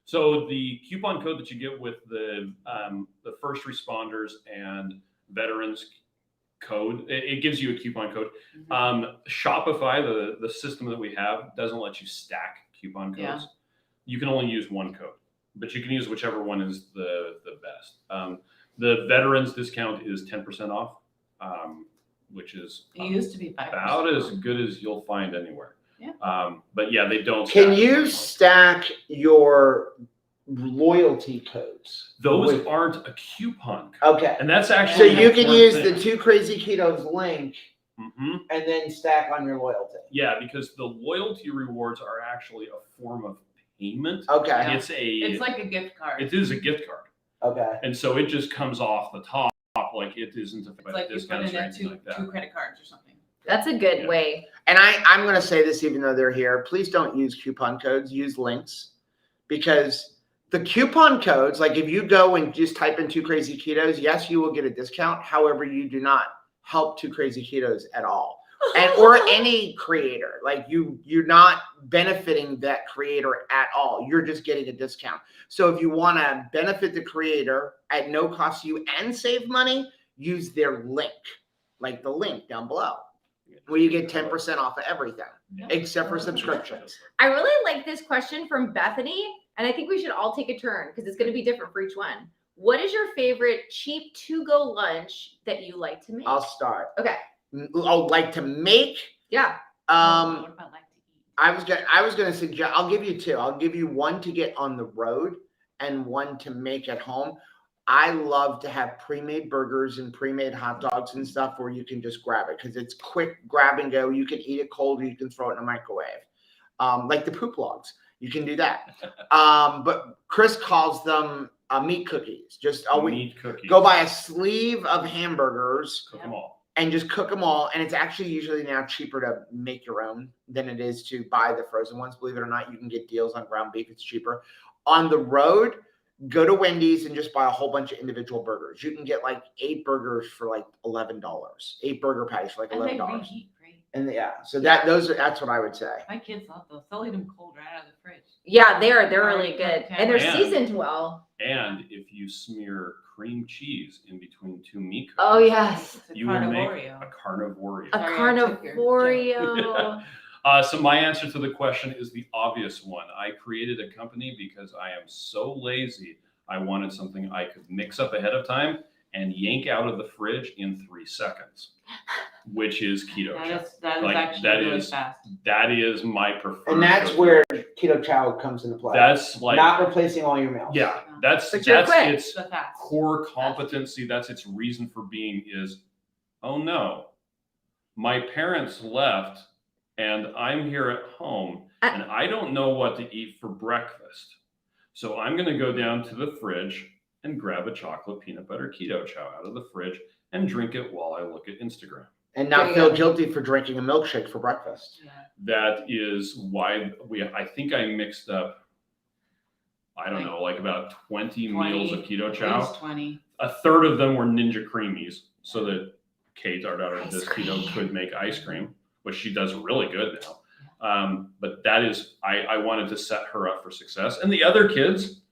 So the coupon code that you get with the first responders and veterans code. It gives you a coupon code. Shopify, the system that we have, doesn't let you stack coupon codes. Yeah. You can only use one code, but you can use whichever one is the best. The veterans discount is 10% off, which is It used to be 5%. about as good as you'll find anywhere. Yeah. But yeah, they don't. Can you stack your loyalty codes? Those aren't a coupon code. Okay. And that's actually So you can use thing. the 2 Crazy Ketos link and then stack on your loyalty. Yeah, because the loyalty rewards are actually a form of payment. Okay. Yeah. It's like a gift card. It is a gift card. Okay. And so it just comes off the top, like it isn't It's like you put in two credit cards or something. That's a good way. And I'm going to say this even though they're here. Please don't use coupon codes. Use links. Because the coupon codes, like if you go and just type in 2 Crazy Ketos, yes, you will get a discount. However, you do not help 2 Crazy Ketos at all. And or any creator. Like you're not benefiting that creator at all. You're just getting a discount. So if you want to benefit the creator at no cost to you and save money, use their link. Like the link down below, where you get 10% off of everything, except for subscriptions. I really like this question from Bethany, and I think we should all take a turn because it's going to be different for each one. What is your favorite cheap to-go lunch that you like to make? I'll start. Okay. Oh, like to make? Yeah. What about like to eat? I was gonna suggest, I'll give you 2. I'll give you one to get on the road and one to make at home. I love to have pre-made burgers and pre-made hot dogs and stuff where you can just grab it because it's quick grab and go. You can eat it cold or you can throw it in a microwave. Like the poop logs. You can do that. But Chris calls them meat cookies. Just meat cookies. Go buy a sleeve of hamburgers. Cook them all. And just cook them all. And it's actually usually now cheaper to make your own than it is to buy the frozen ones. Believe it or not, you can get deals on ground beef. It's cheaper. On the road, go to Wendy's and just buy a whole bunch of individual burgers. You can get like 8 burgers for like $11. 8 burger patties for like $11. And they reheat great. And so that's what I would say. My kids love those. They'll eat them cold right out of the fridge. Yeah, they're really good. And they're And- seasoned well. And if you smear cream cheese in between 2 meat cookies, Oh, yes. It's a you will make carnivore. a carnivore. A carnivoreo. So my answer to the question is the obvious one. I created a company because I am so lazy. I wanted something I could mix up ahead of time and yank out of the fridge in 3 seconds, which is Keto Chow. That is Like, actually that really is- fast. That is my preferred. And that's go-to. where Keto Chow comes into play. That's like, not replacing all your meals. yeah, that's But you're quick. its The fast. core competency. That's its reason for being is, oh no, my parents left and I'm here at home and I don't know what to eat for breakfast. So I'm going to go down to the fridge and grab a chocolate peanut butter Keto Chow out of the fridge and drink it while I look at Instagram. And There not you feel go. guilty for drinking a milkshake for breakfast. Yeah. That is why I think I mixed up, I don't know, like about 20 meals of Keto At Chow. least 20. A third of them were Ninja Creamies so that Kate, our daughter, Ice does cream. Keto, could make ice cream, which she does really good now. But that is, I wanted to set her up for success. And the other kids,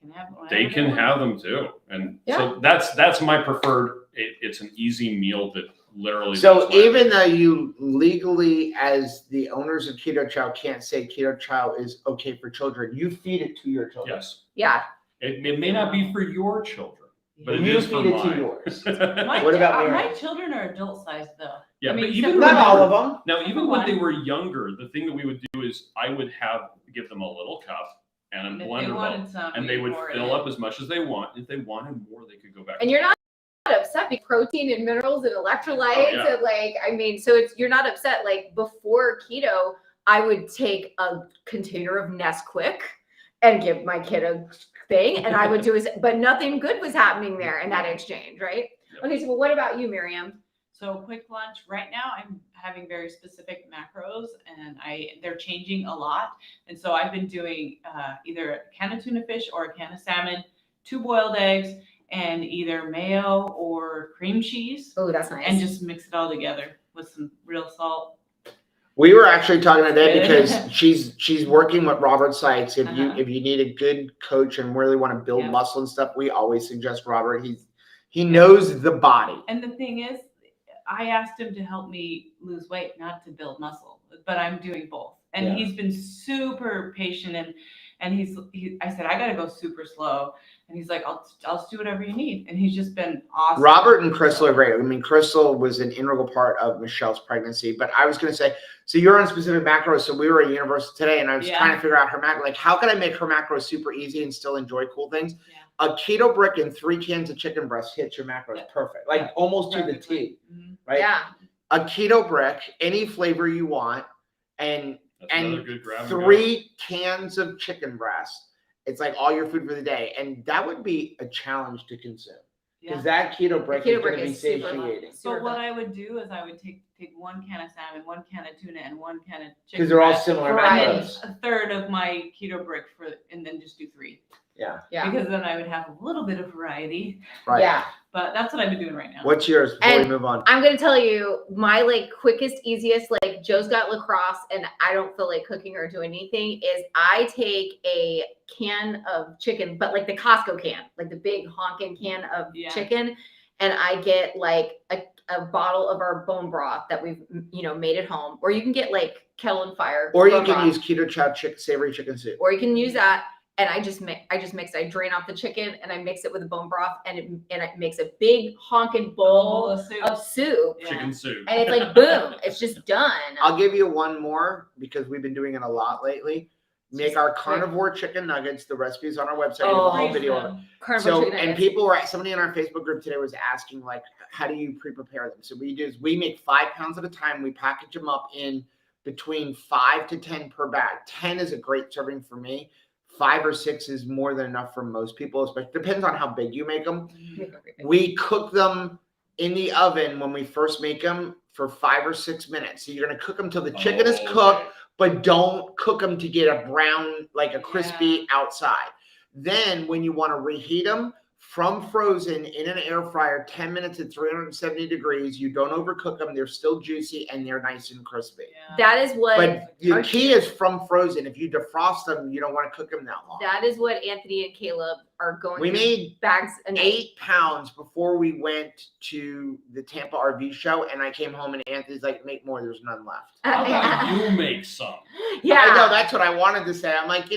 Can have they whatever can want. have them too. And so that's my preferred, it's an easy meal that literally. So makes life even though you legally, as the owners of Keto Chow, can't say Keto Chow is okay for children, you feed it to your children. Yes. Yeah. It may not be for your children, but it You is for feed it to mine. yours. My, What about my Mary? children are adult sized though. Yeah, I mean, but except even for Not when all they of were- them. Now, even when they One. were younger, the thing that we would do is I would give them a little cup and a And if they blender bowl, wanted some, and they we'd would pour it fill in. up as much as they want. If they wanted more, they could go back. And you're not upset because protein and minerals and electrolytes yeah. and like, I mean, so you're not upset. Like before keto, I would take a container of Nesquik and give my kid a thing and I would do it, but nothing good was happening there in that exchange, right? Yep. Okay, so what about you, Miriam? So quick lunch right now, I'm having very specific macros and they're changing a lot. And so I've been doing either a can of tuna fish or a can of salmon, 2 boiled eggs, and either mayo or cream cheese, Oh, that's nice. and just mix it all together with some real salt. We were actually talking today Good. because she's working with Robert Sykes. If Uh-huh. you need a good coach and really want to build Yeah. muscle and stuff, we always suggest Robert. He knows the body. And the thing is, I asked him to help me lose weight, not to build muscle, but I'm doing both. And Yeah. he's been super patient and I said, I got to go super slow. And he's like, I'll just do whatever you need. And he's just been awesome. Robert and Crystal are great. I mean, Crystal was an integral part of Michelle's pregnancy. But I was going to say, so you're on specific macros. So we were at Universal today, and I was trying to figure out her macro. Like, how can I make her macros super easy and still enjoy cool things? Yeah. A keto brick and 3 cans of chicken breast hits your macros perfect, like almost to the T, right? Yeah. A keto brick, any flavor you want, and That's another good grab and go. 3 cans of chicken breast. It's like all your food for the day. And that would be a challenge to consume. Because that keto brick is going to be satiating. So what I would do is I would take 1 can of salmon, 1 can of tuna, and 1 can of chicken. Because they're all breast, similar and macros. then a third of my keto brick and then just do 3. Yeah. Yeah. Because then I would have a little bit of variety. Right. Yeah. But that's what I've been doing right now. What's yours before we move on? I'm going to tell you my like quickest, easiest, like Joe's got lacrosse and I don't feel like cooking or doing anything is I take a can of chicken, but like the Costco can, like the big honking can of chicken. And I get like a bottle of our bone broth that we've, made at home, or you can get like Kettle and Fire. Or you can use keto chow savory chicken soup. Or you can use that. And I just mix. I drain off the chicken and I mix it with the bone broth, and it makes a big honking bowl of soup. Chicken soup. And it's like boom, it's just done. I'll give you one more because we've been doing it a lot lately. Make our carnivore chicken nuggets. The recipe is on our website. We have a whole video of it. Carnivore chicken nuggets. Somebody in our Facebook group today was asking, like, how do you pre-prepare them? So we do is we make 5 pounds at a time. We package them up in between 5 to 10 per bag. 10 is a great serving for me. 5 or 6 is more than enough for most people, especially depends on how big you make them. We cook them in the oven when we first make them for 5 or 6 minutes. So you're going to cook them till the chicken is cooked, but don't cook them to get a brown, like a crispy outside. Then when you want to reheat them from frozen in an air fryer, 10 minutes at 370 degrees, you don't overcook them. They're still juicy and they're nice and crispy. That is what. But the key is from frozen. If you defrost them, you don't want to cook them that long. That is what Anthony and Caleb are going. We made bags 8 pounds before we went to the Tampa RV show, and I came home and Anthony's like, "Make more. There's none left." How about you make some? Yeah, I know that's what I wanted to say. I'm like,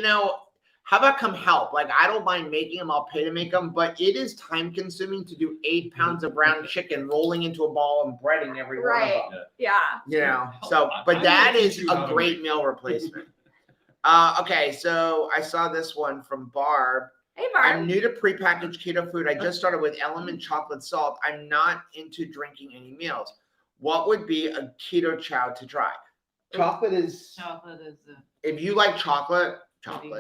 how about come help? Like, I don't mind making them. I'll pay to make them, but it is time consuming to do 8 pounds of brown chicken rolling into a ball and breading every one of them. Yeah. So, but that is a great meal replacement. Okay, so I saw this one from Barb. Hey, Barb. I'm new to prepackaged keto food. I just started with Element chocolate salt. I'm not into drinking any meals. What would be a keto chow to try? Chocolate is if you like chocolate.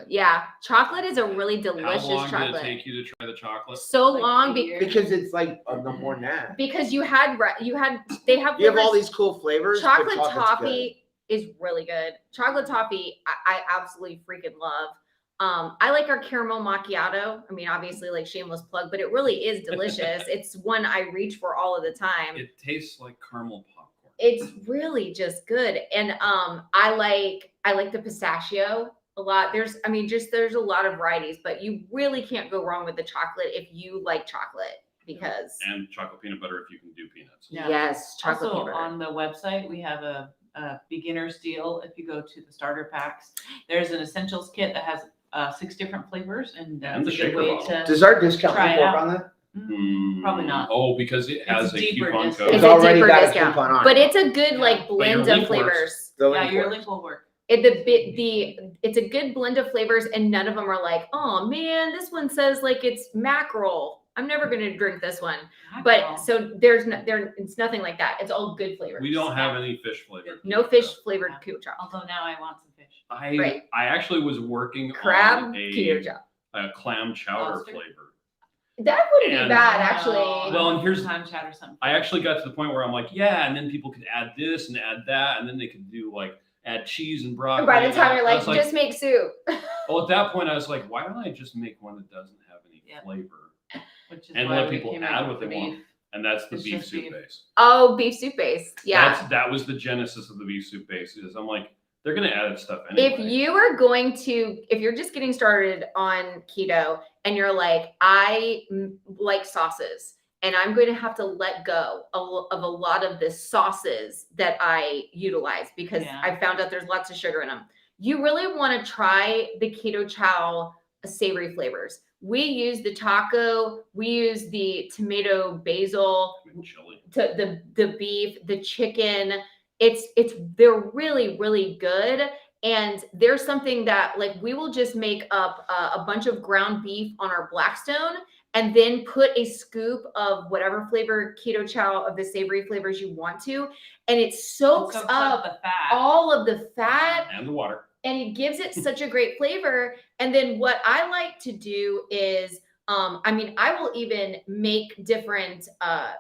Yeah, chocolate is a really delicious chocolate. How long chocolate. did it take you to try the chocolate? So long because it's like no more than that. Because they have all these cool flavors. Chocolate toffee is really good. Chocolate toffee, I absolutely freaking love. I like our caramel macchiato. I mean, obviously, like shameless plug, but it really is delicious. It's one I reach for all of the time. It tastes like caramel popcorn. It's really just good, and I like the pistachio a lot. There's a lot of varieties, but you really can't go wrong with the chocolate if you like chocolate because and chocolate peanut butter if you can do peanuts. Yeah. Yes, chocolate also peanut butter. On the website we have a beginner's deal. If you go to the starter packs, there's an essentials kit that has 6 different flavors, and the shaker bottle. Does our discount try work on that? Probably not. Oh, because it has a coupon discount. code. It's already deeper got discount. a coupon on But it. it's a good like blend of flavors. Your link will work. It's a good blend of flavors, and none of them are like, oh man, this one says like it's mackerel. I'm never gonna drink this one. But so it's nothing like that. It's all good flavors. We don't have any fish flavor. No fish flavored keto chow. Although now I want some fish. I actually was working crab on keto chow. A clam chowder Lobster? flavor. That wouldn't be bad, actually. Well, and here's clam chowder or something. I actually got to the point where I'm like, yeah, and then people could add this and add that, and then they could do like add cheese and broccoli. And by the time you're like, like, just make soup. Well, at that point, I was like, why don't I just make one that doesn't have any flavor, and let people add what they want? And that's the beef soup base. Oh, beef soup base. Yeah. That was the genesis of the beef soup base. Is I'm like, they're gonna add stuff anyway. If you're just getting started on keto and you're like, I like sauces and I'm going to have to let go of a lot of the sauces that I utilize because I found out there's lots of sugar in them. You really want to try the Keto Chow savory flavors. We use the taco, we use the tomato basil, Chili. the beef, the chicken. They're really, really good. And there's something that like we will just make up a bunch of ground beef on our Blackstone and then put a scoop of whatever flavor Keto Chow of the savory flavors you want to. And it soaks up the fat. all of the fat And the water. and it gives it such a great flavor. And then what I like to do is, I will even make different,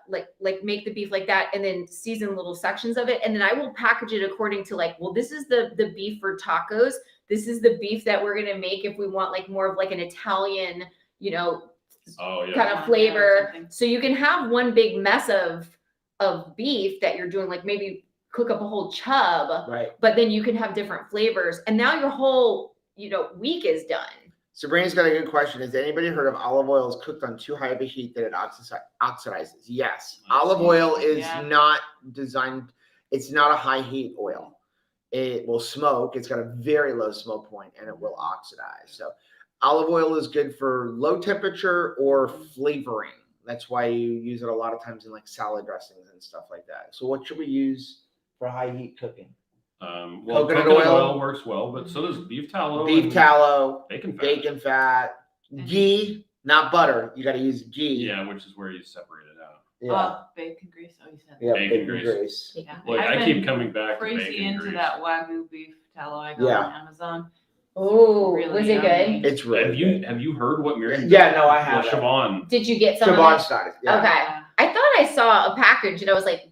like make the beef like that and then season little sections of it. And then I will package it according to like, well, this is the beef for tacos. This is the beef that we're going to make if we want like more of like an Italian, kind of flavor. So you can have one big mess of beef that you're doing, like maybe cook up a whole chub, Right. but then you can have different flavors. And now your whole, week is done. Sabrina's got a good question. Has anybody heard of olive oil is cooked on too high of a heat that it oxidizes? Yes. Olive oil is not designed, it's not a high heat oil. It will smoke. It's got a very low smoke point and it will oxidize. So olive oil is good for low temperature or flavoring. That's why you use it a lot of times in like salad dressings and stuff like that. So what should we use for high heat cooking? Coconut oil works well, but so does beef tallow. Beef tallow, bacon fat, ghee, not butter. You got to use ghee. Yeah, which is where you separate it out. Yeah. Bacon grease. Oh, you said Yeah, bacon grease. Yeah. Like I keep coming back to crazy bacon into grease. that Wagyu beef tallow I got on Amazon. Oh, Really was it yummy. good? It's really good. Have you heard what Miriam? Yeah, no, I have. Siobhan. Did you get some of Siobhan it? started. Yeah. Okay. I thought I saw a package and I was like,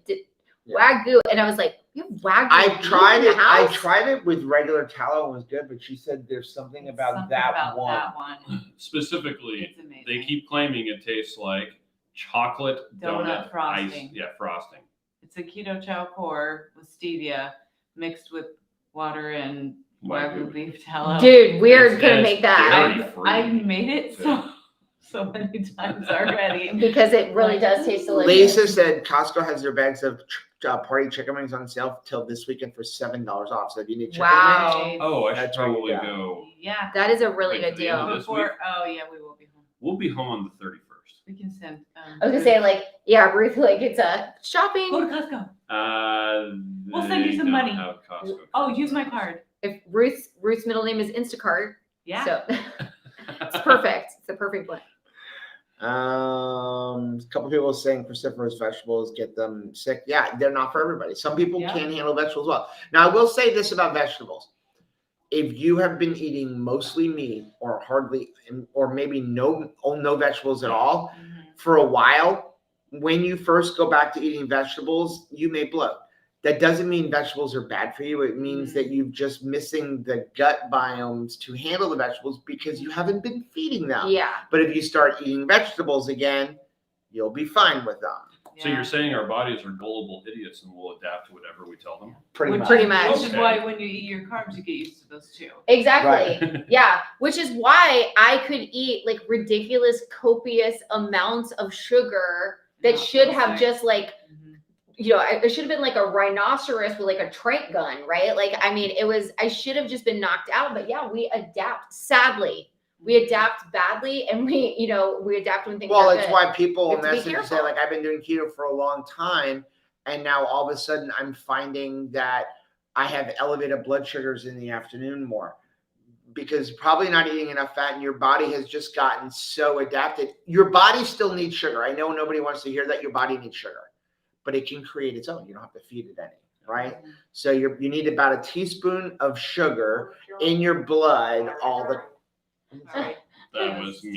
Wagyu, and I was like, you have Wagyu I beef tried in the it. I house? tried it with regular tallow and it was good, but she said there's something about that one. Specifically, It's amazing. they keep claiming it tastes like chocolate donut frosting. Ice. Yeah, frosting. It's a Keto Chow core with stevia mixed with water and Wagyu beef tallow. Dude, we're gonna make that. I've made it so many times already because it really does taste delicious. Lisa said Costco has their bags of party chicken wings on sale till this weekend for $7 off. So if you need chicken wings, oh, I should that's where you probably go. go. Yeah, that is a really Wait good deal. Oh yeah, we will be home. We'll be home on the 31st. We can send. I was gonna say like, yeah, Ruth, like it's a shopping. Go to Costco. We'll send you some they money. don't have Costco Oh, cards. use my card. If Ruth's middle name is Instacart, Yeah. so it's perfect. It's a perfect blend. A couple people saying cruciferous vegetables get them sick. Yeah, they're not for everybody. Some people can handle vegetables well. Now, I will say this about vegetables. If you have been eating mostly meat or hardly, or maybe no vegetables at all for a while, when you first go back to eating vegetables, you may bloat. That doesn't mean vegetables are bad for you. It means that you're just missing the gut biomes to handle the vegetables because you haven't been feeding them. Yeah. But if you start eating vegetables again, you'll be fine with them. So you're saying our bodies are gullible idiots and will adapt to whatever we tell them? Pretty much. Which is why when you eat your carbs, you get used to those too. Exactly. Right. Yeah. Which is why I could eat like ridiculous, copious amounts of sugar that should have just like, it should have been like a rhinoceros with like a trank gun, right? Like, I mean, I should have just been knocked out, but yeah, we adapt. Sadly, we adapt badly and we adapt when things are it's good. why people message and say careful. like, I've been doing keto for a long time. And now all of a sudden I'm finding that I have elevated blood sugars in the afternoon more because probably not eating enough fat and your body has just gotten so adapted. Your body still needs sugar. I know nobody wants to hear that your body needs sugar, but it can create its own. You don't have to feed it any, right? So you need about a teaspoon of sugar in your blood all the Sorry. That was me.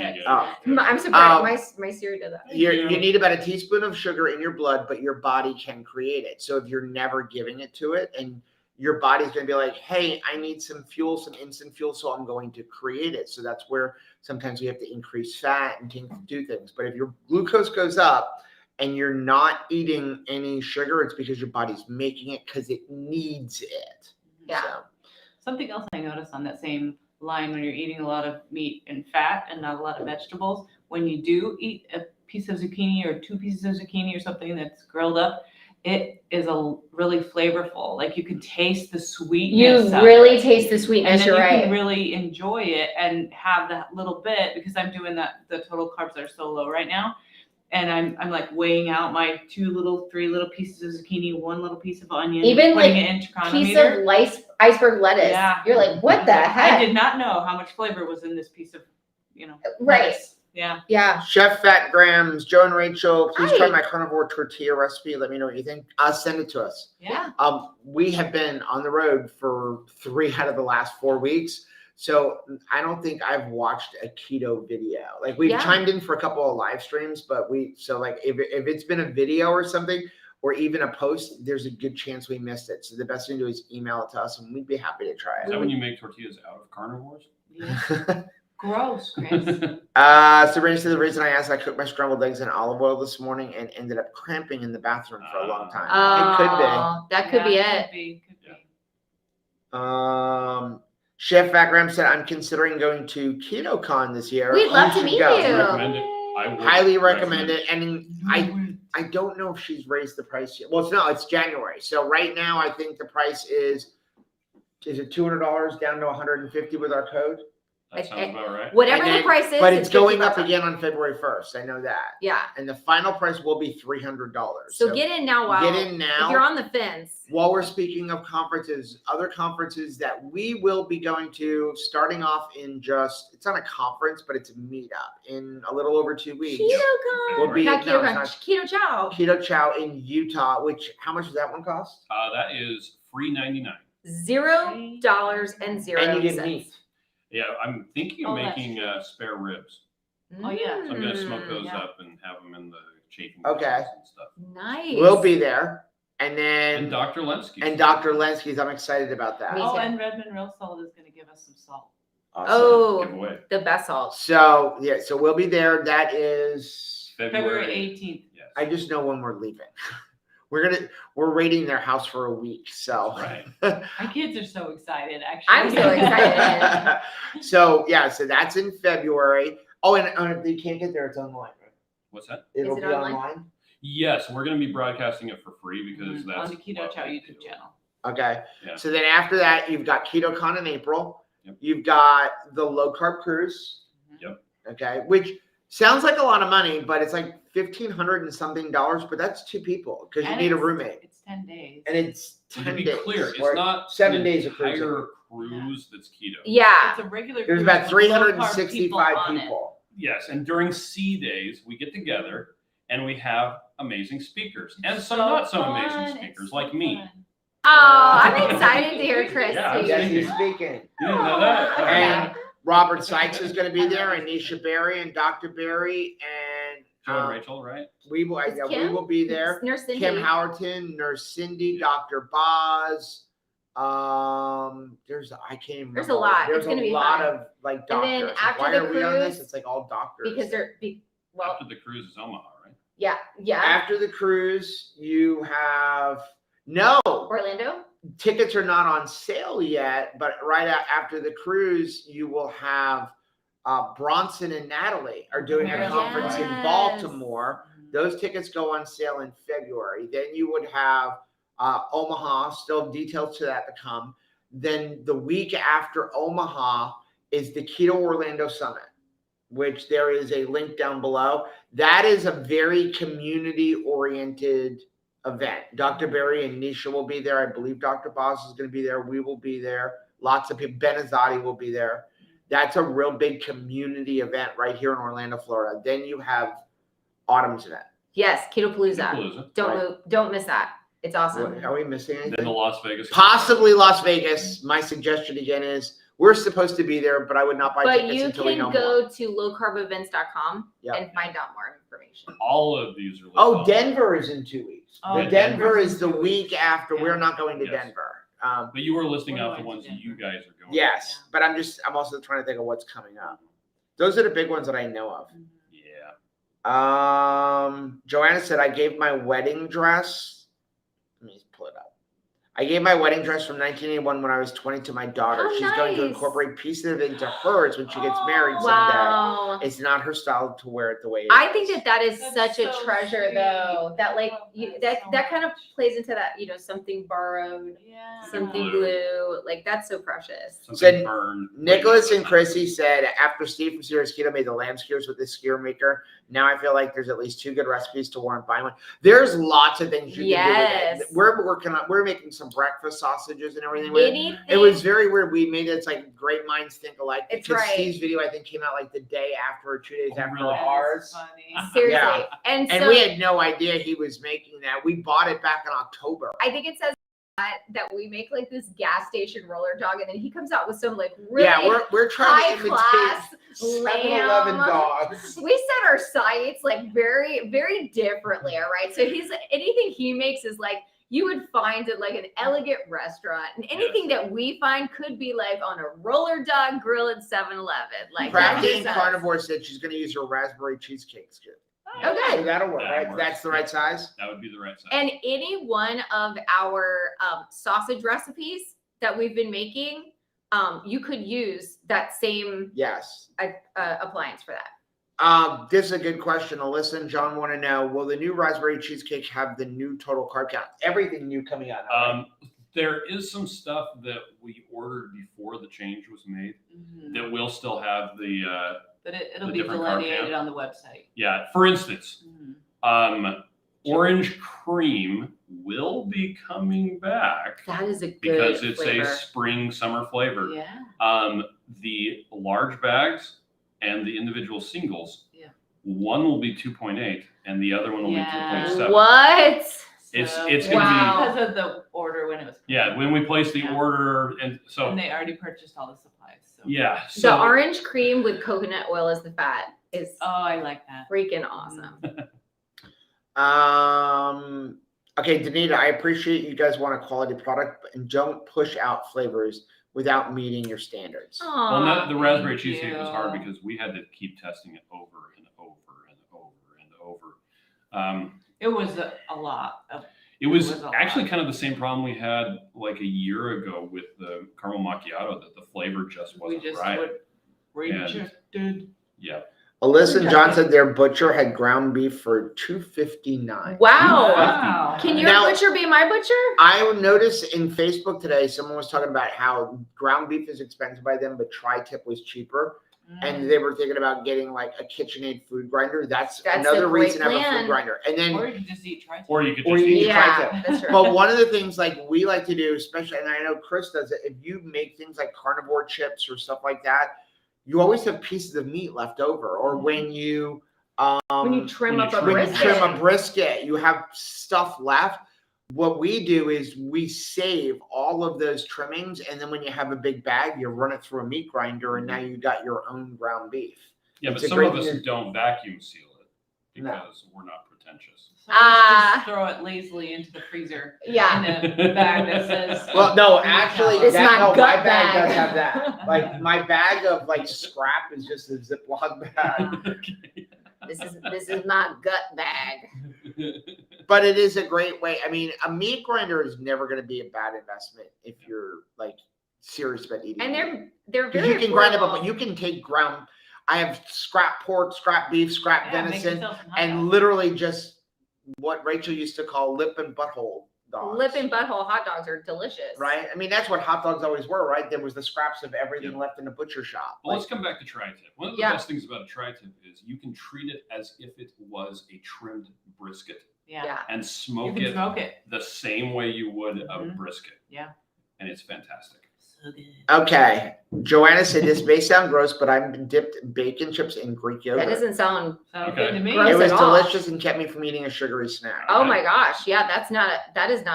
I'm surprised my Siri did that. You need about a teaspoon of sugar in your blood, but your body can create it. So if you're never giving it to it and your body's going to be like, hey, I need some fuel, some instant fuel, so I'm going to create it. So that's where sometimes we have to increase fat and do things. But if your glucose goes up and you're not eating any sugar, it's because your body's making it because it needs it. Yeah. So. Something else I noticed on that same line when you're eating a lot of meat and fat and not a lot of vegetables, when you do eat a piece of zucchini or 2 pieces of zucchini or something that's grilled up, it is really flavorful. Like you can taste the sweetness. You of really it. taste the And sweetness. then You're you right. can really enjoy it and have that little bit, because I'm doing the total carbs are so low right now. And I'm like weighing out my 3 little pieces of zucchini, 1 little piece of onion, Even putting like it into piece chronometer. of iceberg lettuce. Yeah. You're like, what the heck? I did not know how much flavor was in this piece of, Right. lettuce. Yeah. Yeah. Chef Fat Grams, Joe and Rachel, please try Hi. my carnivore tortilla recipe. Let me know what you think. Send it to us. Yeah. We have been on the road for 3 out of the last 4 weeks. So I don't think I've watched a keto video. Like we've chimed in for a couple of live streams, but like if it's been a video or something, or even a post, there's a good chance we missed it. So the best thing to do is email it to us and we'd be happy to try Is that it. when you make tortillas out of carnivores? Yeah. Gross, Chris. Sabrina said the reason I asked, I cooked my scrambled eggs in olive oil this morning and ended up cramping in the bathroom for a long time. It could be. That could be it. Could be. Chef Fat Graham said, I'm considering going to KetoCon this year. We'd love to should meet go. you. Recommend it. I would Highly recommend it. And I don't know if she's raised the price yet. Well, it's January. So right now, I think the price is it $200 down to $150 with our code? That sounds about right. Whatever the price is. But it's going up 50 again on February 1st. I know that. Yeah. And the final price will be $300. So get in now If you're on the fence. While we're speaking of conferences, other conferences that we will be going to, starting off in it's not a conference, but it's a meetup in a little over 2 weeks. KetoCon. Will be- Not no, KetoCon. it's Keto Chow. Keto Chow in Utah, how much does that one cost? That is $3.99. $0 and 0 And you get cents. meat. Yeah, I'm thinking of making spare ribs. Oh, yeah. So I'm gonna smoke those Yeah. up and have them in the chafing Okay. pans and stuff. Nice. We'll be there. And then And Dr. Lenski. And Dr. Lenski's, I'm excited about that. Me Oh, too. and Redmond Real Salt is going to give us some salt. Awesome. Oh, Giveaway. the best salt. So so we'll be there. That is February 18th. Yes. I just know when we're leaving. We're raiding their house for a week. So Right. My kids are so excited, actually. I'm so excited. so that's in February. Oh, and if you can't get there, it's online, right? What's that? It'll it be online? online. Yes, we're going to be broadcasting it for free because that's on the Keto what Chow we YouTube do. channel. Okay. Yeah. So then after that, you've got KetoCon in April. Yep. You've got the low carb cruise. Yep. Okay. Which sounds like a lot of money, but it's like $1,500 and something, but that's 2 people because you And need a it's- roommate. It's 10 days. And it's And 10 to be days. clear, it's or not 7 an days of cruising. entire cruise that's keto. Yeah. It's a regular There's cruise about with low-carb 365 on it. people. Yes, and during C days, we get together and we have amazing speakers and some So not so fun. amazing It's speakers so like me. fun. Oh, I'm excited to hear Chris Yeah, speak. Yes, he's speaking. You didn't know that? Okay. And Robert Sykes is going to be there, and Nisha Berry, and Dr. Berry, and Joe and Rachel, right? we will. Is We Kim? will be there. Nurse Cindy. Kim Howerton, Nurse Cindy, Dr. Boz. There's I can't even There's remember. a lot. There's It's gonna a be lot fun. of like And doctors. then Like, after why the are we on this? cruise- It's like all doctors. Because well, After the cruise is Omaha, right? yeah. after the cruise, you have no Orlando. tickets are not on sale yet, but after the cruise, you will have Bronson and Natalie are doing a Yes. conference in Baltimore. Those tickets go on sale in February. Then you would have Omaha, still details to that to come. Then the week after Omaha is the Keto Orlando Summit, which there is a link down below. That is a very community-oriented event. Dr. Berry and Nisha will be there. I believe Dr. Boss is going to be there. We will be there. Lots of people. Ben Azadi will be there. That's a real big community event right here in Orlando, Florida. Then you have Autumn's event. Yes, Ketopalooza. Palooza. Don't miss that. It's awesome. Are we missing anything? Then the Las Vegas. Possibly Las Vegas. My suggestion again is we're supposed to be there, but I would not buy But tickets you until we know can more. go to lowcarbevents.com Yep. and find out more information. All of these are. Oh, listed. Denver is in 2 weeks. Oh, The yeah, Denver Denver's is the in 2 week weeks. after. Yeah. We're not going to Yes. Denver. But you were listing We're out the going ones to that you Denver. guys are going. Yes, Yeah. but I'm also trying to think of what's coming up. Those are the big ones that I know of. Yeah. Joanna said I gave my wedding dress. Let me pull it up. I gave my wedding dress from 1981 when I was 20 to my daughter. Oh, She's going to nice. incorporate pieces of it into hers when she gets married someday. Wow. It's not her style to wear it the way it I is. think that is That's such a so treasure, sweet. though. That like That so that kind of much. plays into that, something borrowed, Yeah. something Glue. glue. Like that's so precious. Something So, burned. Nicholas Wait, and no, Chrissy said after Steve from Serious Keto made the lamb skewers with this skewer maker, now I feel like there's at least 2 good recipes to warrant buying one. There's lots of things you can do with it. Yes. We're making some breakfast sausages and everything with it. Anything. It was very weird. We made it. It's like great minds think alike. It's because right. Steve's video I think came out like the day after or 2 days Oh, after really? ours. Funny. Seriously. Yeah. And And so we had no idea he was making that. We bought it back in October. I think it says that we make like this gas station roller dog, and then he comes out with some like really Yeah, we're trying to high-class imitate lamb. 7-Eleven dogs. we set our sights like very, very differently. All right. So anything he makes is like you would find at like an elegant restaurant, and anything that we find could be like on a roller dog grill at 7-Eleven. Like that's Crafty just and us. Carnivore said she's going to use her raspberry cheesecake scoop. Okay. So that'll work, That right? works. That's the right size? That would be the right size. And any one of our sausage recipes that we've been making, you could use that same Yes. appliance for that. This is a good question. Alyssa and John want to know, will the new raspberry cheesecake have the new total carb count? Everything new coming out now, right? There is some stuff that we ordered before the change was made that will still have the But it'll The be different carb delineated count. on the website. yeah. For instance, Mhm. orange cream will be coming back That is a good because it's flavor. a spring summer flavor. Yeah. The large bags and the individual singles, Yeah. one will be 2.8 and the other one will Yeah. be 2.7. What? It's So, gonna Wow. because of the order when it was. Yeah, when we placed the Yeah. order, and so And they already purchased all the supplies. So. yeah, The so orange cream with coconut oil as the fat is Oh, I like that. freaking awesome. Okay, Danita, I appreciate you guys want a quality product and don't push out flavors without meeting your standards. well, Aw. the raspberry thank cheesecake was hard you. because we had to keep testing it over and over and over and over. It was a lot of. It was was a lot. actually kind of the same problem we had like a year ago with the caramel macchiato, that the flavor just We wasn't just right. rejected. Yeah. Alyssa and John said their butcher had ground beef for $2.59. Wow. Wow. Can your Now- butcher be my butcher? I noticed in Facebook today, someone was talking about how ground beef is expensive by them, but tri-tip was cheaper. And they were thinking about getting like a KitchenAid food grinder. That's That's another a great reason to have a plan. food grinder. And then, Or you can just eat tri. Or you could Or just you eat eat it. tri-tip. That's true. but one of the things like we like to do, especially, and I know Chris does it, if you make things like carnivore chips or stuff like that, you always have pieces of meat left over. Or when you trim when up you a trim- when you trim brisket. a brisket, you have stuff left. What we do is we save all of those trimmings, and then when you have a big bag, you run it through a meat grinder, and now you got your own ground beef. Yeah, but It's a some great of us thing to- don't vacuum seal it No. because we're not pretentious. So just throw it lazily into the freezer. Yeah. In a bag that says. Well, no, actually, It's that, not no, my gut bag bag. does have that. Like my bag of like scrap is just a Ziploc bag. This is my gut bag. But it is a great way. I mean, a meat grinder is never going to be a bad investment if you're like serious about eating. And meat. they're Because very you can grind it up, affordable. but you can take ground. I have scrap pork, scrap beef, scrap Yeah, make venison, yourself some hot and dogs. literally just what Rachel used to call lip and butthole dogs. Lip and butthole hot dogs are delicious. Right? I mean, that's what hot dogs always were, right? There was the scraps of everything Yep. left in the butcher shop. Well, Like, let's come back to tri-tip. One of the Yeah. best things about a tri-tip is you can treat it as if it was a trimmed brisket Yeah. Yeah. and You smoke can it smoke it. the same way you would a Mhm. brisket. Yeah. And it's fantastic. So good. okay. Joanna said this may sound gross, but I'm dipped bacon chips in Greek yogurt. That doesn't sound. Sounds Okay. good to me. Gross It was at all. delicious and kept me from eating a sugary snack. Oh Okay. my gosh. Yeah, that is not bad at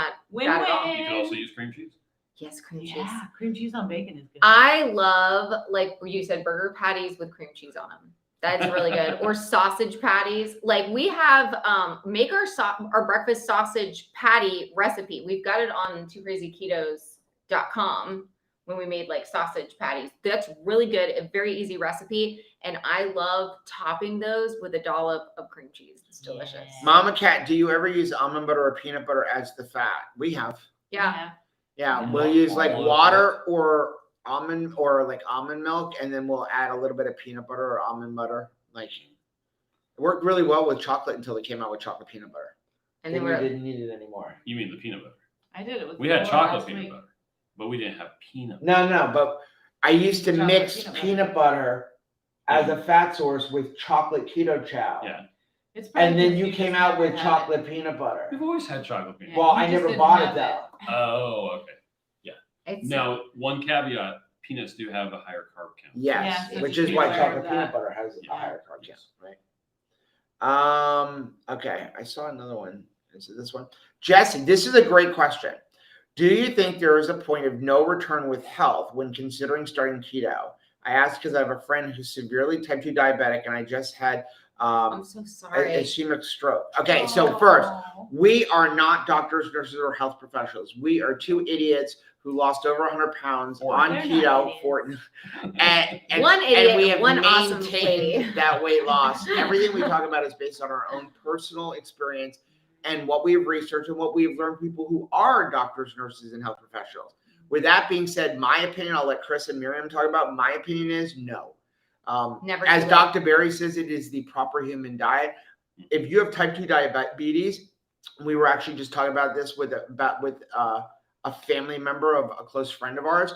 all. You can also Win-win. use cream cheese. Yes, cream cheese. Yeah, cream cheese on bacon is good. I love, like you said, burger patties with cream cheese on them. That's really good. Or sausage patties. Like we have make our breakfast sausage patty recipe. We've got it on twocrazyketos.com when we made like sausage patties. That's really good, a very easy recipe. And I love topping those with a dollop of cream cheese. It's delicious. Yeah. Mama Cat, do you ever use almond butter or peanut butter as the fat? We have. Yeah. Yeah, Mm. we'll use like Almond water or almond milk, and then we'll add a little bit of peanut butter or almond butter. Like it worked really well with chocolate until they came out with chocolate peanut butter. And Then then you we're didn't need it anymore. You mean the peanut butter? I did it with. We had Laura chocolate last peanut week. butter, but we didn't have peanut. No, but I used to Chocolate mix peanut peanut butter as a fat source with chocolate keto chow. Yeah. It's pretty And then good. you came just out never with had chocolate peanut butter. We've always had chocolate peanut Yeah, Well, butter. I you just never didn't bought it have though. Oh, okay. it's Now, one caveat: peanuts do have a higher carb count. Yes, Yeah, so which just is be why aware chocolate of that. peanut butter has Yeah. a higher carb count, right? Okay, I saw another one. Is it this one? Jesse, this is a great question. Do you think there is a point of no return with health when considering starting keto? I ask because I have a friend who's severely type 2 diabetic, and I just had I'm so a sorry. ischemic stroke. Okay, so first, we are not doctors, nurses, or health professionals. We are two idiots who lost over 100 pounds Or- on They're not keto idiots. for and One idiot, we have one awesome maintained lady. that weight loss. Everything we talk about is based on our own personal experience and what we've researched and what we've learned people who are doctors, nurses, and health professionals. With that being said, my opinion, I'll let Chris and Miriam talk about. My opinion is no. Never As too late. Dr. Berry says, it is the proper human diet. If you have type 2 diabetes, we were actually just talking about this with a family member of a close friend of ours.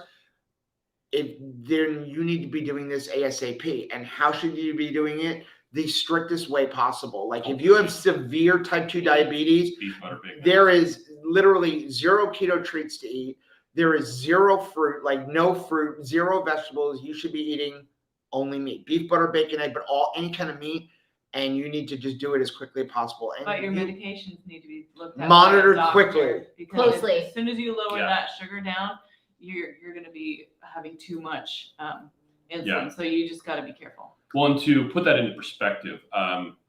Then you need to be doing this ASAP. And how should you be doing it? The strictest way possible. Like if you have severe type 2 diabetes, Beef butter bacon. there is literally 0 keto treats to eat. There is 0 fruit, like no fruit, 0 vegetables. You should be eating only meat, beef, butter, bacon, egg, but any kind of meat. And you need to just do it as quickly as possible. And But your you- medications need to be looked at. Monitored by a doctor, quickly. because Closely. As soon as you lower Yeah. that sugar down, you're going to be having too much insulin. Yeah. So you just got to be careful. Well, and to put that into perspective,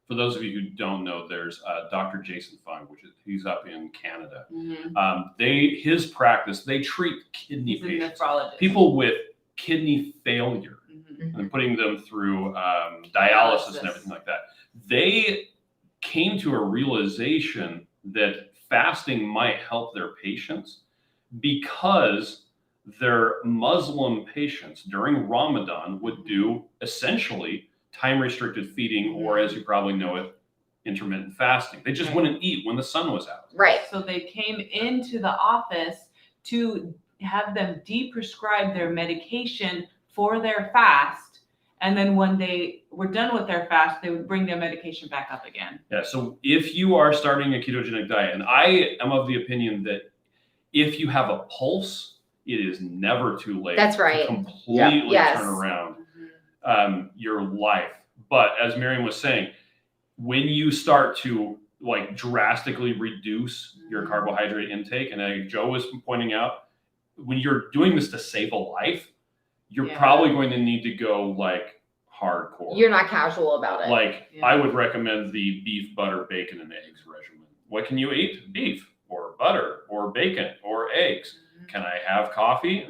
for those of you who don't know, there's Dr. Jason Fung, he's up in Canada. His practice, they treat kidney He's a patients, nephrologist. people with kidney failure, Mhm. and putting them through dialysis and everything like that. They came to a realization that fasting might help their patients because their Muslim patients during Ramadan would do essentially time restricted feeding, or as you probably know it, intermittent fasting. They just Right. wouldn't eat when the sun was out. Right. So they came into the office to have them de-prescribe their medication for their fast. And then when they were done with their fast, they would bring their medication back up again. Yeah, so if you are starting a ketogenic diet, and I am of the opinion that if you have a pulse, it is never too late That's right. to completely Yes. turn around your life. But as Miriam was saying, when you start to like drastically reduce your carbohydrate intake, and like Joe was pointing out, when you're doing this to save a life, you're Yeah. probably going to need to go like hardcore. You're not casual about it. Like Yeah. I would recommend the beef, butter, bacon, and eggs regimen. What can you eat? Beef or butter or bacon or eggs. Can I have coffee?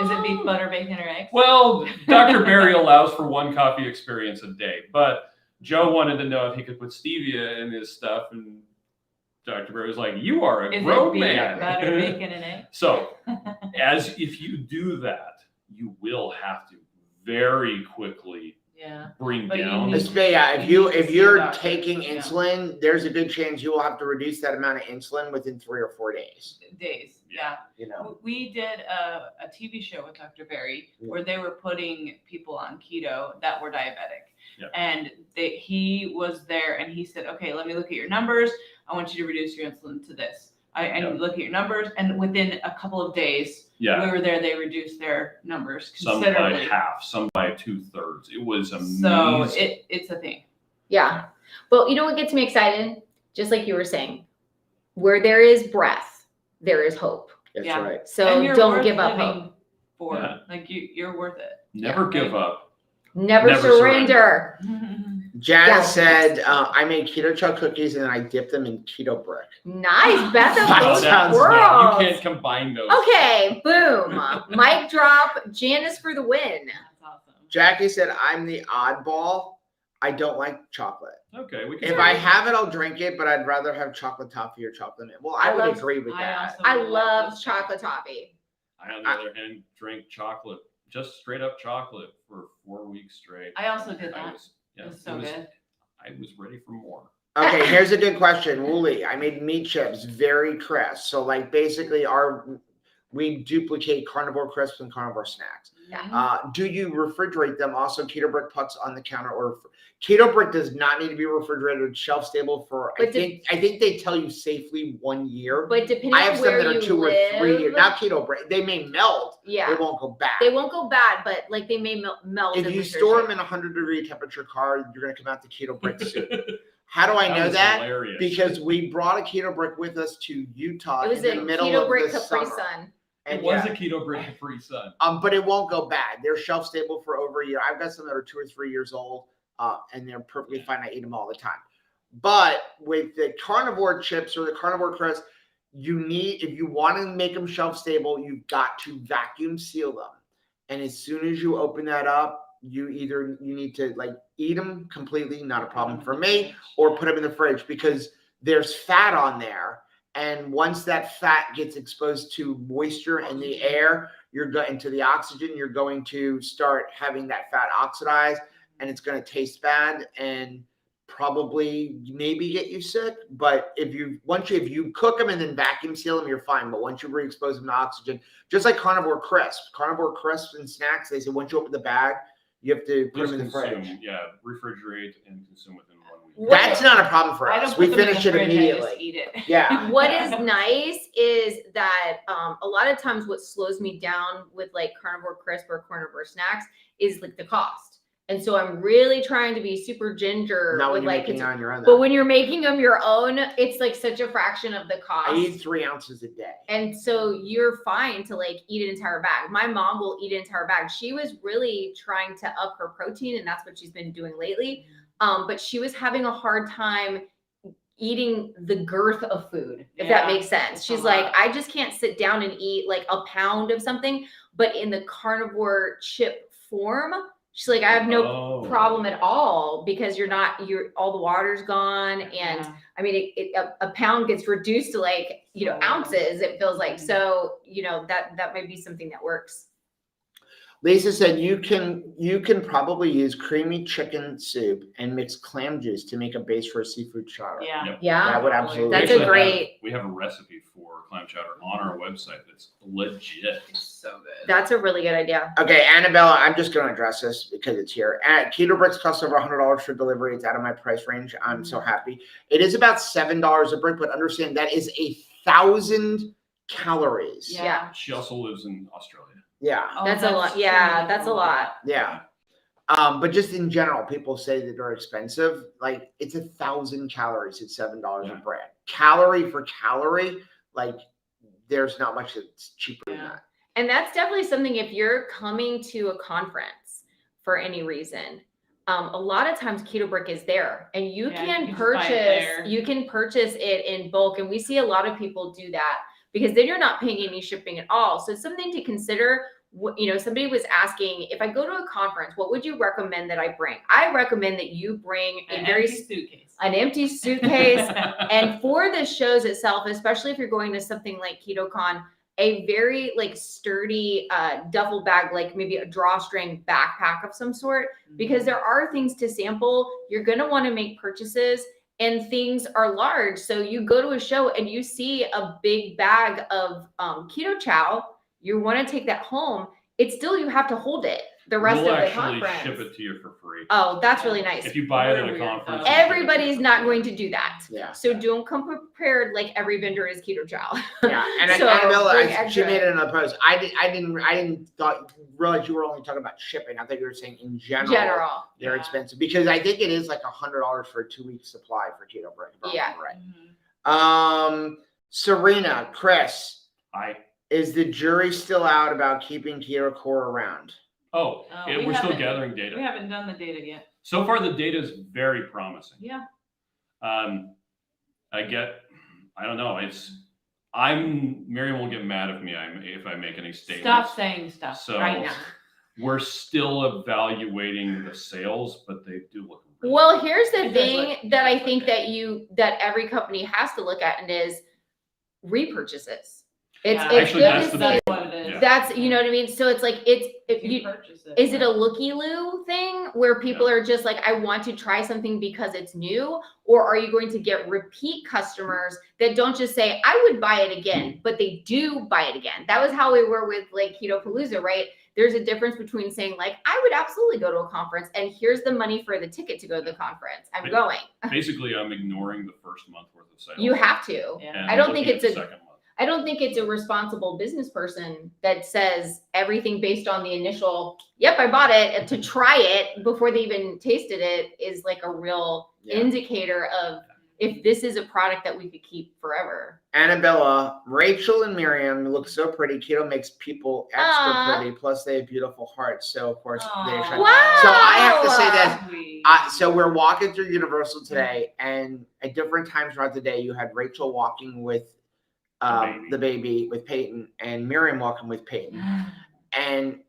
Is it beef, butter, bacon, or eggs? Well, Dr. Berry allows for one coffee experience a day, but Joe wanted to know if he could put stevia in his stuff, and Dr. Berry was like, "You are a Is grown it beef, man." butter, bacon, and eggs? So, as if you do that, you will have to very quickly Yeah. bring But you down. need- Yeah, You need to if see a you're doctor. taking Yeah. insulin, there's a good chance you will have to reduce that amount of insulin within 3 or 4 days. Days. Yeah. You know, We did a TV show with Dr. Berry Yeah. where they were putting people on keto that were diabetic. Yeah. And he was there and he said, okay, let me look at your numbers. I want you to reduce your insulin to this. I Yeah. look at your numbers. And within a couple of days, Yeah. we were there, they reduced their numbers Some by considerably. half, some by 2/3. It was amazing. So it's a thing. Yeah. But you know what gets me excited? Just like you were saying, where there is breath, there is hope. that's Yeah. right. So And you're don't worth give up living hope. For Yeah. like you're worth it. Never Yeah. give up. Never, Never surrender. Jazz Yeah. said, I made keto chocolate cookies and I dipped them in keto brick. Nice. Beth of That both sounds You worlds. can't combine those. Okay, boom. Mic drop. Janice for the win. That's awesome. Jackie said, I'm the oddball. I don't like chocolate. Okay, we can. If I have it, I'll drink it, but I'd rather have chocolate toffee or chocolate mint. Well, I would agree with that. I love chocolate toffee. I, on the other hand, drank chocolate, just straight up chocolate for 4 weeks straight. I also did that. Yeah, it was so good. I was ready for more. Okay, here's a good question. Wooly, I made meat chips, very crisp. So like basically we duplicate carnivore crisps and carnivore snacks. Yeah. Do you refrigerate them? Also, Keto Brick puts on the counter, or Keto Brick does not need to be refrigerated, shelf stable for. I think they tell you safely 1 year. But depending I have on some where that are you 2 or 3 years. Not Keto Brick. They may melt. Yeah. They won't go bad. They won't go bad, but like they may melt. If you store them in a 100-degree temperature car, you're going to come out the Keto Brick soup. How do I know that? Hilarious. Because we brought a Keto Brick with us to Utah. It was in the middle Keto of Brick the Capri summer. Sun. And it was a Keto Brick Capri Sun. But it won't go bad. They're shelf stable for over a year. I've got some that are 2 or 3 years old, and they're perfectly fine. I eat them all the time. But with the carnivore chips or the carnivore crisp, if you want to make them shelf stable, you've got to vacuum seal them. And as soon as you open that up, you need to like eat them completely, not a problem for me, or put them in the fridge because there's fat on there. And once that fat gets exposed to moisture in the air, into the oxygen, you're going to start having that fat oxidize, and it's going to taste bad and probably maybe get you sick. But if you cook them and then vacuum seal them, you're fine. But once you re-expose them to oxygen, just like carnivore crisps and snacks, they say once you open the bag, you have to put them in the fridge. Yeah, refrigerate and consume within 1 week. That's not a problem for us. We finish it immediately. I just eat it. Yeah. What is nice is that a lot of times what slows me down with like carnivore crisp or carnivore snacks is like the cost. And so I'm really trying to be super ginger. Not when with you're like, making it on your own. but when you're making them your own, it's like such a fraction of the cost. I eat 3 ounces a day. And so you're fine to like eat an entire bag. My mom will eat an entire bag. She was really trying to up her protein, and that's what she's been doing lately. But she was having a hard time eating the girth of food, if that makes sense. She's like, I just can't sit down and eat like a pound of something, but in the carnivore chip form, she's like, I have no problem at all because all the water's gone. And I mean, a pound gets reduced to like, ounces, it feels like. So, that might be something that works. Lisa said you can probably use creamy chicken soup and mix clam juice to make a base for a seafood chowder. Yeah. Yep. Yeah. That would absolutely. That's a great. We have a recipe for clam chowder on our website that's legit. It's so good. That's a really good idea. Okay, Annabella, I'm just going to address this because it's here. Keto Bricks cost over $100 for delivery. It's out of my price range. I'm so happy. It is about $7 a brick, but understand that is 1,000 calories. Yeah. She also lives in Australia. Yeah. That's a lot. Yeah, that's a lot. Yeah. But just in general, people say that they're expensive. Like it's 1,000 calories at $7 a bread. Calorie for calorie, like there's not much that's cheaper than that. And that's definitely something if you're coming to a conference for any reason. A lot of times Keto Brick is there and you can purchase it in bulk. And we see a lot of people do that because then you're not paying any shipping at all. So it's something to consider. Somebody was asking, if I go to a conference, what would you recommend that I bring? I recommend that you bring an empty suitcase. And for the shows itself, especially if you're going to something like KetoCon, a very like sturdy duffel bag, like maybe a drawstring backpack of some sort, because there are things to sample. You're going to want to make purchases and things are large. So you go to a show and you see a big bag of keto chow. You want to take that home. It's still, you have to hold it the rest of the conference. We'll actually ship it to you for free. Oh, that's really nice. If you buy it at a conference. Everybody's not going to do that. Yeah. So don't come prepared like every vendor is keto chow. Yeah. And So Annabella, she made it in a post. I didn't realize you were only talking about shipping. I thought you were saying in general. They're expensive because I think it is like $100 for a 2-week supply for Keto Brick. Yeah. Right. Serena, Chris. Hi. Is the jury still out about keeping Keto Core around? We're still gathering data. We haven't done the data yet. So far, the data is very promising. Yeah. I don't know. Miriam will get mad at me if I make any statements. Stop saying stuff So right now. We're still evaluating the sales, but they do look Well, here's the It does thing look- that I it does think look that every company has to look at, and is repurchases. It's Yeah. it's Actually, good that's to the see. big what it is. Yeah. That's, you know what I mean? So it's like, If you you, purchase it. is it a looky-loo thing where people are just like, I want to try something because it's new? Or are you going to get repeat customers that don't just say, I would buy it again, but they do buy it again? That was how we were with like Keto Palooza, right? There's a difference between saying like, I would absolutely go to a conference and here's the money for the ticket to go to the conference. I'm going. Basically, I'm ignoring the first month worth of sales. You have to. Yeah. and I don't think looking it's at a- the second month. I don't think it's a responsible business person that says everything based on the initial, yep, I bought it, and to try it before they even tasted it is like a real Yeah. indicator of if this is a product that we could keep forever. Annabella, Rachel, and Miriam look so pretty. Keto makes people extra Aw. pretty. Plus, they have beautiful hearts. So, of course, they're Aw. trying. Wow. So I have to say that. Sweet. So we're walking through Universal today, and at different times throughout the day, you had Rachel walking with the baby with Peyton, and Miriam walking with Peyton. And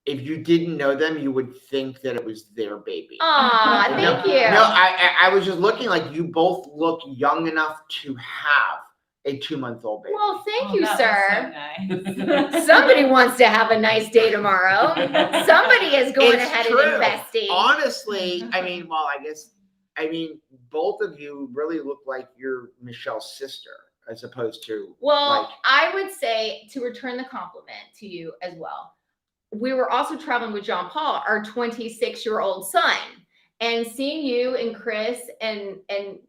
if you didn't know them, you would think that it was their baby. Aw, No, thank you. No, I was just looking like you both look young enough to have a 2-month-old baby. Well, thank Oh, you, that sir. was so nice. Somebody wants to have a nice day tomorrow. Somebody is going It's ahead true. and investing. Honestly, I mean, both of you really look like you're Michelle's sister, as opposed to Well, like, I would say, to return the compliment to you as well, we were also traveling with John Paul, our 26-year-old son, and seeing you and Chris and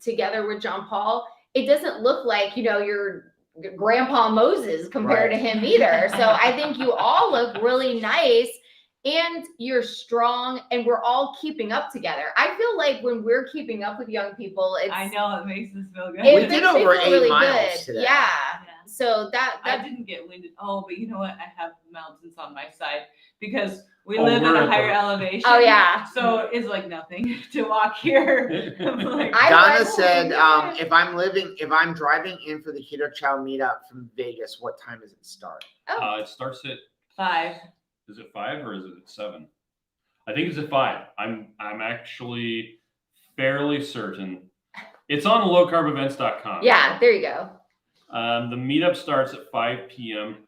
together with John Paul, it doesn't look like, your Grandpa Moses compared Right. to him either. So I think you all look really nice. And you're strong, and we're all keeping up together. I feel like when we're keeping up with young people, it's I know it makes us feel good. it We makes did me over feel 8 really miles good. today. Yeah. Yeah. So that I didn't get winded. Oh, but you know what? I have mountains on my side because we Oh, live at we're a at higher the- elevation. Oh yeah. So it's like nothing to walk here. I'm like, I Donna went- said, if I'm driving in for the Keto Chow meetup from Vegas, what time does it start? It starts at, 5. is it 5 or is it at 7? I think it's at 5. I'm actually fairly certain. It's on lowcarbevents.com. Yeah, there you go. The meetup starts at 5 p.m.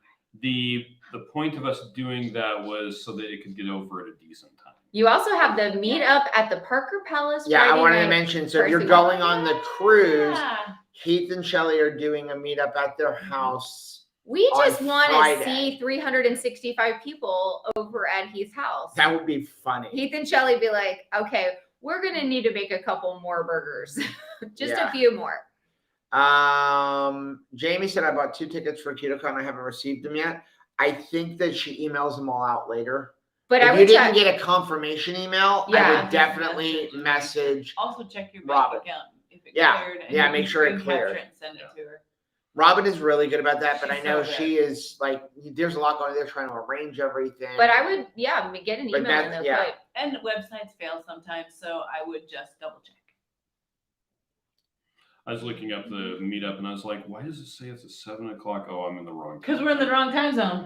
The point of us doing that was so that it could get over at a decent time. You also have the meetup at the Parker Palace. Yeah, I Friday wanted to night. mention, so if you're Thursday going on the cruise, Yeah. Heath and Shelly are doing a meetup at their house. We on just want to Friday. see 365 people over at Heath's house. That would be funny. Heath and Shelly be like, okay, we're gonna need to make a couple more burgers, just Yeah. a few more. Jamie said I bought 2 tickets for KetoCon. I haven't received them yet. I think that she emails them all out later. But If I you would didn't check. get a confirmation email, I Yeah. would definitely message. Also check your Robin. bank account if it Yeah. cleared. And Yeah, you make can sure it screen cleared. capture it and send it to her. Robin is really good about that, but She's I know so she is like, there's a lot going on. They're trying to arrange everything. But I would, yeah, get an But email in that's- there. yeah. But And websites fail sometimes, so I would just double check. I was looking up the meetup and I was like, why does it say it's at 7 o'clock? Oh, I'm in the wrong. Because we're in the wrong time zone.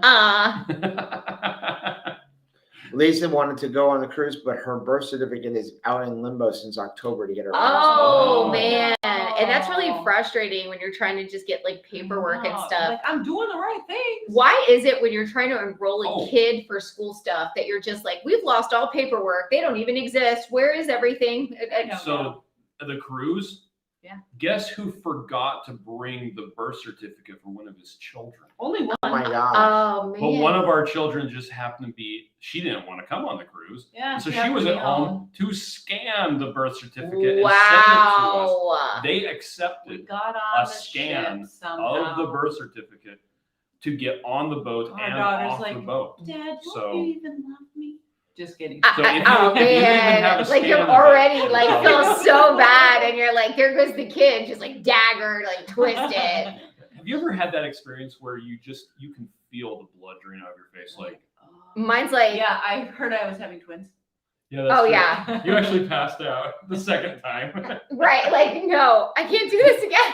Lisa wanted to go on the cruise, but her birth certificate is out in limbo since October to get her. oh Oh. man, and that's really Oh. frustrating when you're trying to just get like paperwork and No, stuff. Like, I'm doing the right things. Why is it when you're trying to enroll a Oh. kid for school stuff that you're just like, we've lost all paperwork. They don't even exist. Where is everything? know. So the cruise. Yeah. Guess who forgot to bring the birth certificate for one of his children? Only one. Oh my god. Oh man. But one of our children just happened to be. She didn't want to come on the cruise, Yeah. so she she had was to at be home to scan the birth certificate and send it to us. Wow. They We accepted got on a the scan ship somehow. of the birth certificate to get on the boat Our and daughter's off the like, boat. Dad, So- don't you even love me? Just kidding. So if you- Oh if you even man, have a like you're scan of it, already it's like probably- feel so bad, and you're like, there goes the kid, just like dagger, like twisted. Have you ever had that experience where you can feel the blood drain out of your face? Like, Mine's like, Yeah, I heard I was having twins. yeah, that's oh true. yeah, You actually passed out the second time. right. Like no, I can't do this again.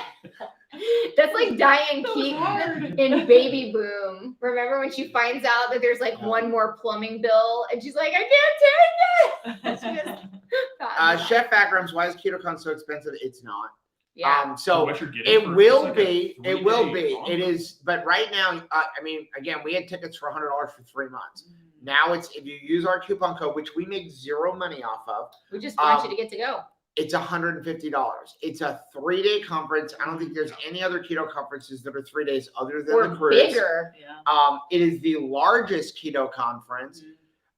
That's like Diane That was Keaton hard. in Baby Boom. Remember when she finds out that there's like one more plumbing bill, and she's like, I can't take it. It's just Chef Akrams, why is KetoCon so expensive? It's not. Yeah. So what you're getting it for- will it's like a be. It will 3-day be. It conference. is. But right now, I mean, again, we had tickets for $100 for 3 months. Now it's, if you use our coupon code, which we make zero money off of, We just want you to get to go. it's $150. It's a 3-day conference. I don't think there's any other keto conferences that are 3 days other than Or the cruise. bigger. Yeah. It is the largest keto conference.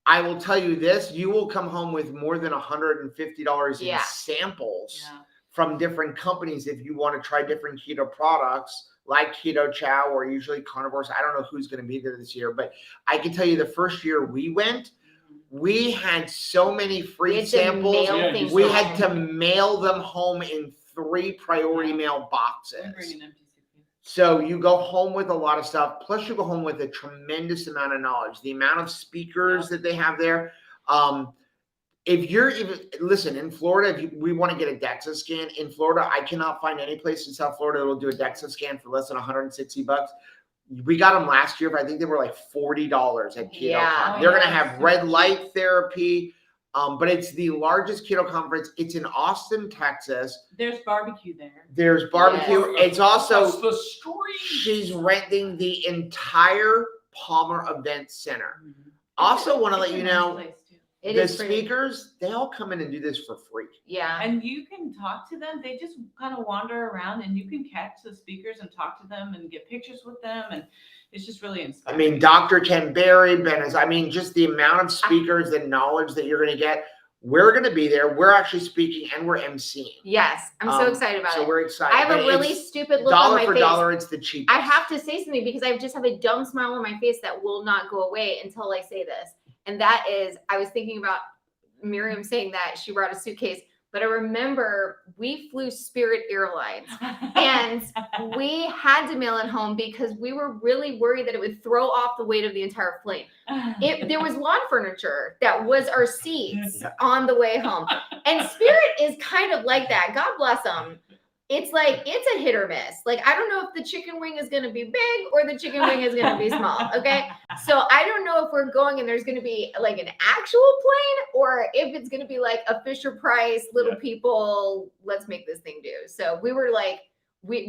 I will tell you this: you will come home with more than $150 in Yeah. samples Yeah. from different companies if you want to try different keto products like Keto Chow or usually carnivores. I don't know who's going to be there this year, but I can tell you the first year we went, we had so many We free had to samples. mail Yeah, things We you had to home. mail them home in 3 priority Yeah. mail We boxes. bring an empty suitcase. So you go home with a lot of stuff, plus you go home with a tremendous amount of knowledge. The amount of speakers that they have there. If you're even, listen, in Florida, if we want to get a DEXA scan in Florida, I cannot find any place in South Florida that will do a DEXA scan for less than $160. We got them last year, but I think they were like $40 at KetoCon. Yeah. They're going to Oh, have yeah. red light therapy, but it's the largest keto conference. It's in Austin, Texas. There's barbecue there. There's barbecue. Yes. It's also, That's the street. she's renting the entire Palmer Event Center. Also want to let It's a you nice know, place, too. It the is pretty. speakers, they all come in and do this for free. Yeah. And you can talk to them. They just kind of wander around, and you can catch the speakers and talk to them and get pictures with them, and it's just really I inspiring. mean, Dr. Ken Berry, I mean, just the amount of speakers and knowledge that you're going to get. We're going to be there. We're actually speaking and we're emceeing. Yes. I'm so excited about So it. we're excited. I have a But really it's stupid look on dollar my for face. dollar, it's the cheapest. I have to say something because I just have a dumb smile on my face that will not go away until I say this. And that is, I was thinking about Miriam saying that she brought a suitcase, but I remember we flew Spirit Airlines and we had to mail it home because we were really worried that it would throw off the weight of the entire plane. There was lawn furniture that was our seats on the way home. And Spirit is kind of like that. God bless them. It's like, it's a hit or miss. Like, I don't know if the chicken wing is going to be big or the chicken wing is going to be small. Okay. So I don't know if we're going and there's going to be like an actual plane or if it's going to be like a Fisher Price, little people, let's make this thing do. So we were like,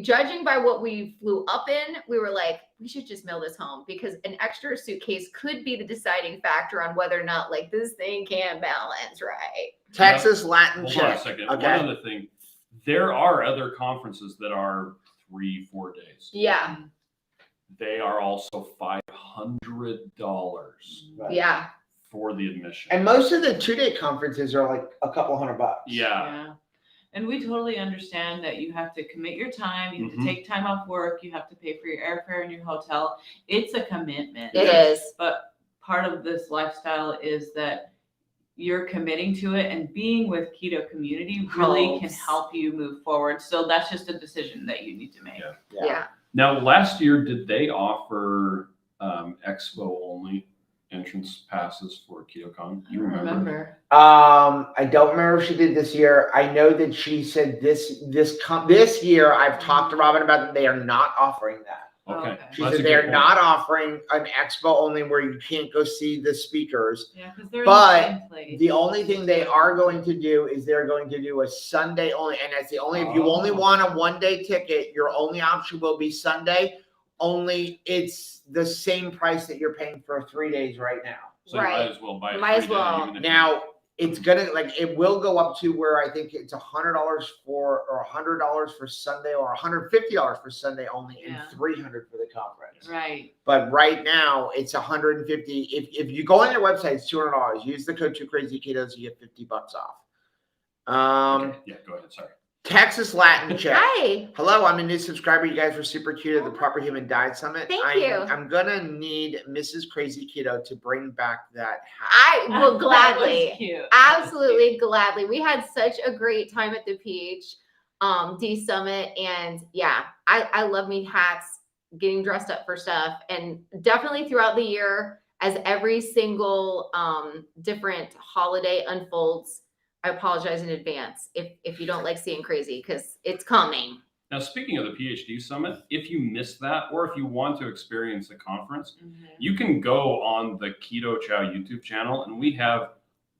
judging by what we flew up in, we were like, we should just mail this home because an extra suitcase could be the deciding factor on whether or not like this thing can balance right. Texas Latin Hold on a check. second. Okay. One other thing. There are other conferences that are 3-4 days. Yeah. They are also $500 Yeah. for the admission. And most of the 2-day conferences are like a couple $100. Yeah. And we totally understand that you have to commit your time, you have Mhm. to take time off work, you have to pay for your airfare and your hotel. It's a commitment. It is. But part of this lifestyle is that you're committing to it, and being with keto community really can Helps. help you move forward. So that's just a decision that you need to make. Yeah. Now, last year, did they offer expo only entrance passes for KetoCon? I don't remember. I don't remember if she did this year. I know that she said this year. I've talked to Robin about that. They are not offering that. Okay. Okay. She Well, that's said a they're good not offering an expo only where you can't go see the speakers. Yeah, because they're But in the same place. The only thing they are going to do is they're going to do a Sunday only. And that's the only, if you only Oh. want a 1-day ticket, your only option will be Sunday. Only it's the same price that you're paying for 3 days right now. So you Right. might as well buy it. Might as 3 day, well. even if Now it's gonna it will go up to where I think it's $100 or $100 for Sunday or $150 for Sunday only and Yeah. $300 for the conference. Right. But right now it's $150. If you go on their website, it's $200. Use the code 2krazyketos, you get $50 off. Okay. Yeah, go ahead. Sorry. Texas Latin check. Hi. Hello, I'm a new subscriber. You guys were super cute at the Proper Human Diet Summit. Thank you. I'm gonna need Mrs. Crazy Keto to bring back that hat. I will That gladly. was cute. Absolutely gladly. We had such a great time at the PhD Summit. And yeah, I love me hats, getting dressed up for stuff. And definitely throughout the year, as every single different holiday unfolds, I apologize in advance if you don't like seeing crazy because it's coming. Now, speaking of the PhD Summit, if you missed that or if you want to experience the conference, Mhm. you can go on the Keto Chow YouTube channel, and we have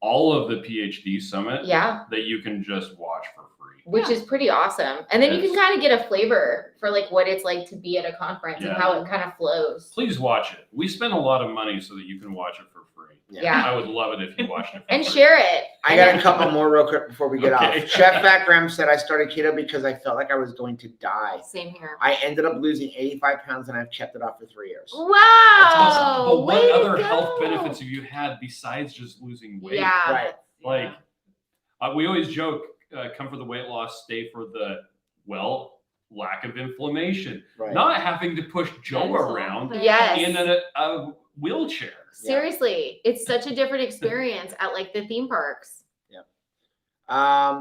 all of the PhD Summit Yeah. that you can just watch for free. Which is pretty awesome. And then you can kind of get a flavor for like what it's like to be at a conference and how it kind of flows. Please watch it. We spend a lot of money so that you can watch it for free. Yeah. I would love it if you watched it for And free. share it. I got a couple more real quick before we get Okay. off. Chef Fat Graham said, I started keto because I felt like I was going to die. Same here. I ended up losing 85 pounds and I've kept it off for 3 years. Wow. That's awesome. But what way to other go. health benefits have you had besides just losing weight? Yeah. Right. Like, we always joke, come for the weight loss, stay for the, lack of inflammation. Right. Not having to push Joe around Yes. in a wheelchair. Seriously, it's such a different experience at like the theme parks.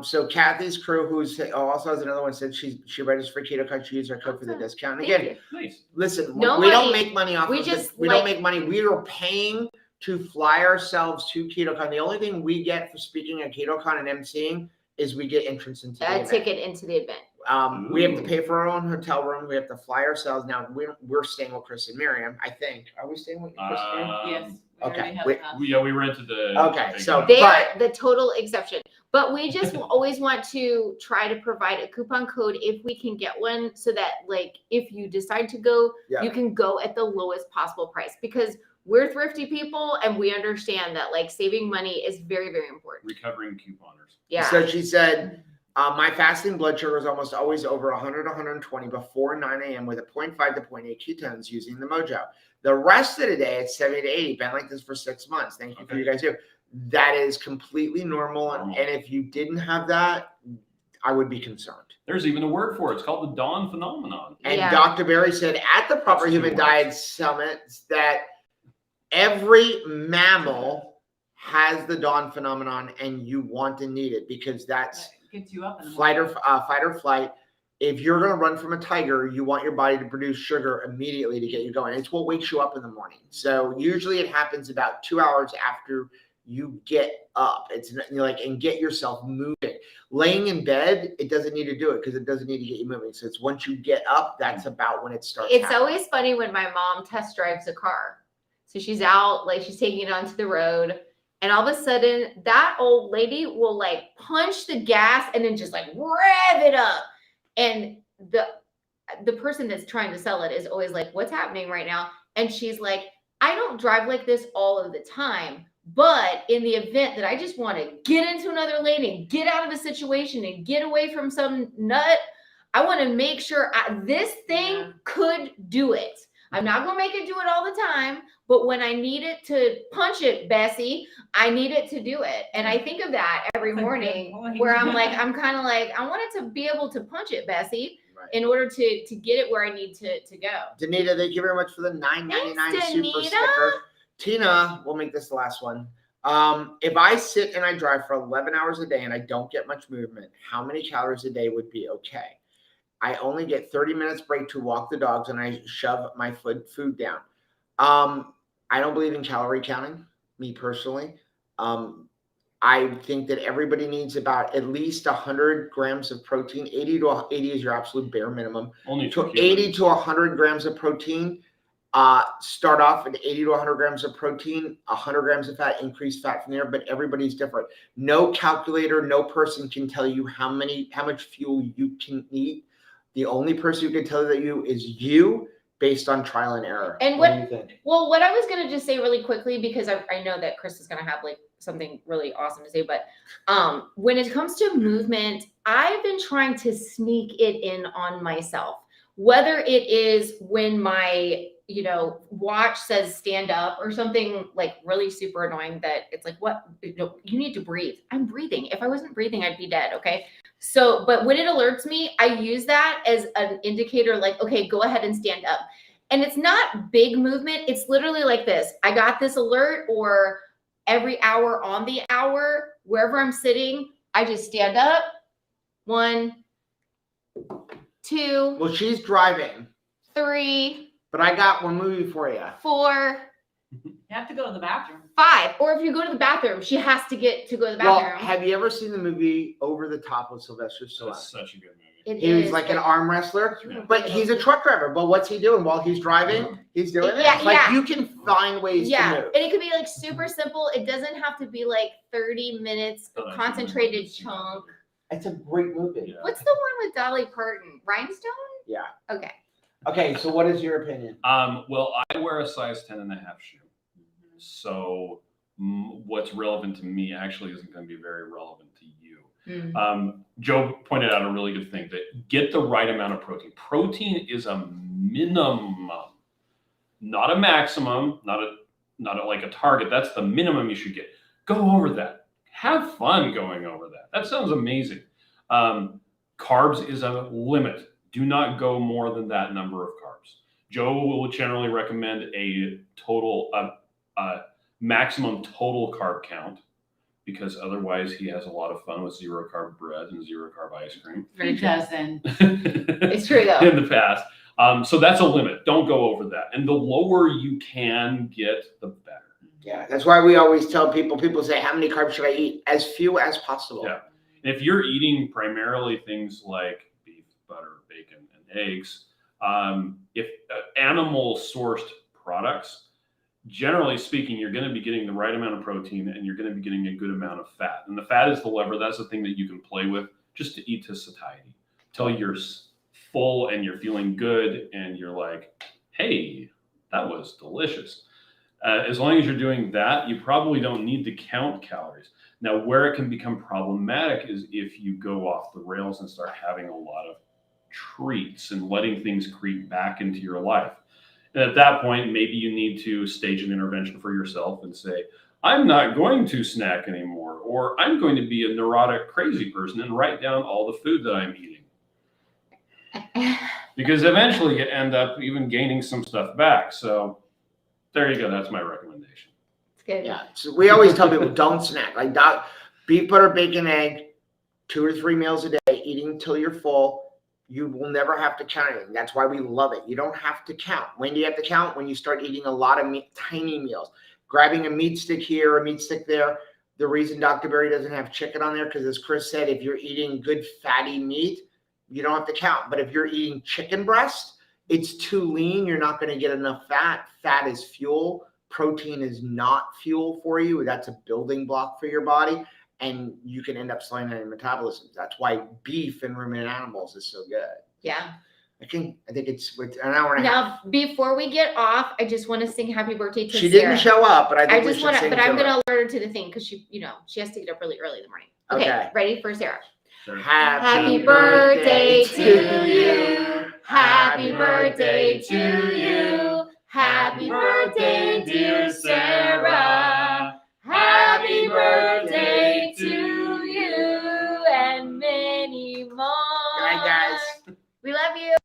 So Kathy's crew, who's also has another one, said she registered for Keto Cut. She used our code for the discount. And Thank again, you. Nice. listen, No we don't money. make money off We of just, this. We like- don't make money. We are paying to fly ourselves to KetoCon. The only thing we get for speaking at KetoCon and emceeing is we get entrance into the A event. ticket into the event. We have to pay for our own hotel room. We have to fly ourselves. Now we're staying with Chris and Miriam, I think. Are we staying with Chris and Miriam? Yes. We Okay, already have wait, that. We rented the. Okay, big so- one. They But- are the total exception. But we just always want to try to provide a coupon code if we can get one so that like if you decide to go, Yeah. you can go at the lowest possible price because we're thrifty people and we understand that like saving money is very, very important. Recovering couponers. Yeah. So she said, my fasting blood sugar is almost always over 100, 120 before 9 a.m. with a 0.5 to 0.8 ketones using the Mojo. The rest of the day, it's 70 to 80. Been like this for 6 months. Thank you for you guys here. That is completely normal. And if you didn't have that, I would be concerned. There's even a word for it. It's called the Dawn phenomenon. And Yeah. Dr. Berry said at the Proper That's Human two Diet words. Summit that every mammal has the dawn phenomenon and you want and need it because that's Gets you up in the fight or flight. If you're going to run from a tiger, you want your body to produce sugar immediately to get you going. It's what wakes you up in the morning. So usually it happens about 2 hours after you get up. It's like, and get yourself moving. Laying in bed, it doesn't need to do it because it doesn't need to get you moving. So it's once you get up, that's about when it starts. It's happening. always funny when my mom test drives a car. So she's out, like she's taking it onto the road. And all of a sudden, that old lady will like punch the gas and then just like rev it up. And the person that's trying to sell it is always like, what's happening right now? And she's like, I don't drive like this all of the time. But in the event that I just want to get into another lane and get out of a situation and get away from some nut, I want to make sure this thing could do it. I'm not going to make it do it all the time, but when I need it to punch it, Bessie, I need it to do it. And I think of that every That's a good morning point. where I'm kind of like, I want it to be able to punch it, Bessie, Right. in order to get it where I need to go. Danita, thank you very much for the $9.99 Thanks, super Danita. sticker. Tina, we'll make this the last one. If I sit and I drive for 11 hours a day and I don't get much movement, how many calories a day would be okay? I only get 30 minutes break to walk the dogs and I shove my food down. I don't believe in calorie counting, me personally. I think that everybody needs about at least 100 grams of protein. 80 is your absolute bare minimum. Only To for 80 humans. to 100 grams of protein. Start off at 80 to 100 grams of protein, 100 grams of fat, increase fat from there, but everybody's different. No calculator, no person can tell you how much fuel you can eat. The only person who can tell you is you based on trial and error. And what do you think? Well, what I was going to just say really quickly, because I know that Chris is going to have like something really awesome to say, but when it comes to movement, I've been trying to sneak it in on myself, whether it is when my, watch says stand up or something like really super annoying that it's like, what, you need to breathe. I'm breathing. If I wasn't breathing, I'd be dead. Okay. So, but when it alerts me, I use that as an indicator, like, okay, go ahead and stand up. And it's not big movement. It's literally like this. I got this alert, or every hour on the hour, wherever I'm sitting, I just stand up. 1, 2, Well, she's driving, 3, but I got one movie for you. 4, You have to go to the bathroom. 5. Or if you go to the bathroom, she has to go to the Well, bathroom. have you ever seen the movie Over the Top with Sylvester Stallone? That's such a good movie. He was like an arm wrestler, but he's a truck driver. But what's he doing while he's driving? He's doing Yeah, it. Like yeah. you can find ways to move. And it could be like super simple. It doesn't have to be like 30 minutes of concentrated chunk. It's a great movie. Yeah. What's the one with Dolly Parton? Rhinestone? Yeah. Okay. Okay, so what is your opinion? Well, I wear a size 10.5 shoe. So what's relevant to me actually isn't going to be very relevant to you. Joe pointed out a really good thing, that get the right amount of protein. Protein is a minimum, not a maximum, not like a target. That's the minimum you should get. Go over that. Have fun going over that. That sounds amazing. Carbs is a limit. Do not go more than that number of carbs. Joe will generally recommend a total maximum total carb count, because otherwise he has a lot of fun with 0 carb bread and 0 carb ice cream. He doesn't. It's true though. In the past. So that's a limit. Don't go over that. And the lower you can get, the better. Yeah, that's why we always tell people say, how many carbs should I eat? As few as possible. Yeah. And if you're eating primarily things like beef, butter, bacon, and eggs, if animal sourced products, generally speaking, you're going to be getting the right amount of protein and you're going to be getting a good amount of fat. And the fat is the lever. That's the thing that you can play with just to eat to satiety till you're full and you're feeling good and you're like, hey, that was delicious. As long as you're doing that, you probably don't need to count calories. Now, where it can become problematic is if you go off the rails and start having a lot of treats and letting things creep back into your life. And at that point, maybe you need to stage an intervention for yourself and say, I'm not going to snack anymore, or I'm going to be a neurotic, crazy person and write down all the food that I'm eating. Because eventually you end up even gaining some stuff back. So there you go. That's my recommendation. It's good. Yeah. So we always tell people don't snack. Like beef, butter, bacon, egg, 2 or 3 meals a day, eating till you're full. You will never have to count anything. That's why we love it. You don't have to count. When do you have to count? When you start eating a lot of tiny meals. Grabbing a meat stick here, a meat stick there. The reason Dr. Berry doesn't have chicken on there, because as Chris said, if you're eating good fatty meat, you don't have to count. But if you're eating chicken breast, it's too lean. You're not going to get enough fat. Fat is fuel. Protein is not fuel for you. That's a building block for your body. And you can end up slowing down your metabolism. That's why beef in ruminant animals is so good. Yeah. I think it's an hour and a half. Now, before we get off, I just want to sing happy birthday to She Sarah. didn't show up, but I think we should sing but to I'm her. going to alert her to the thing because she has to get up really early in the morning. Okay. Ready for Sarah? Sure. Happy birthday to you. Happy birthday to you. Happy birthday, dear Sarah. Happy birthday to you and many more. Good night, guys. We love you.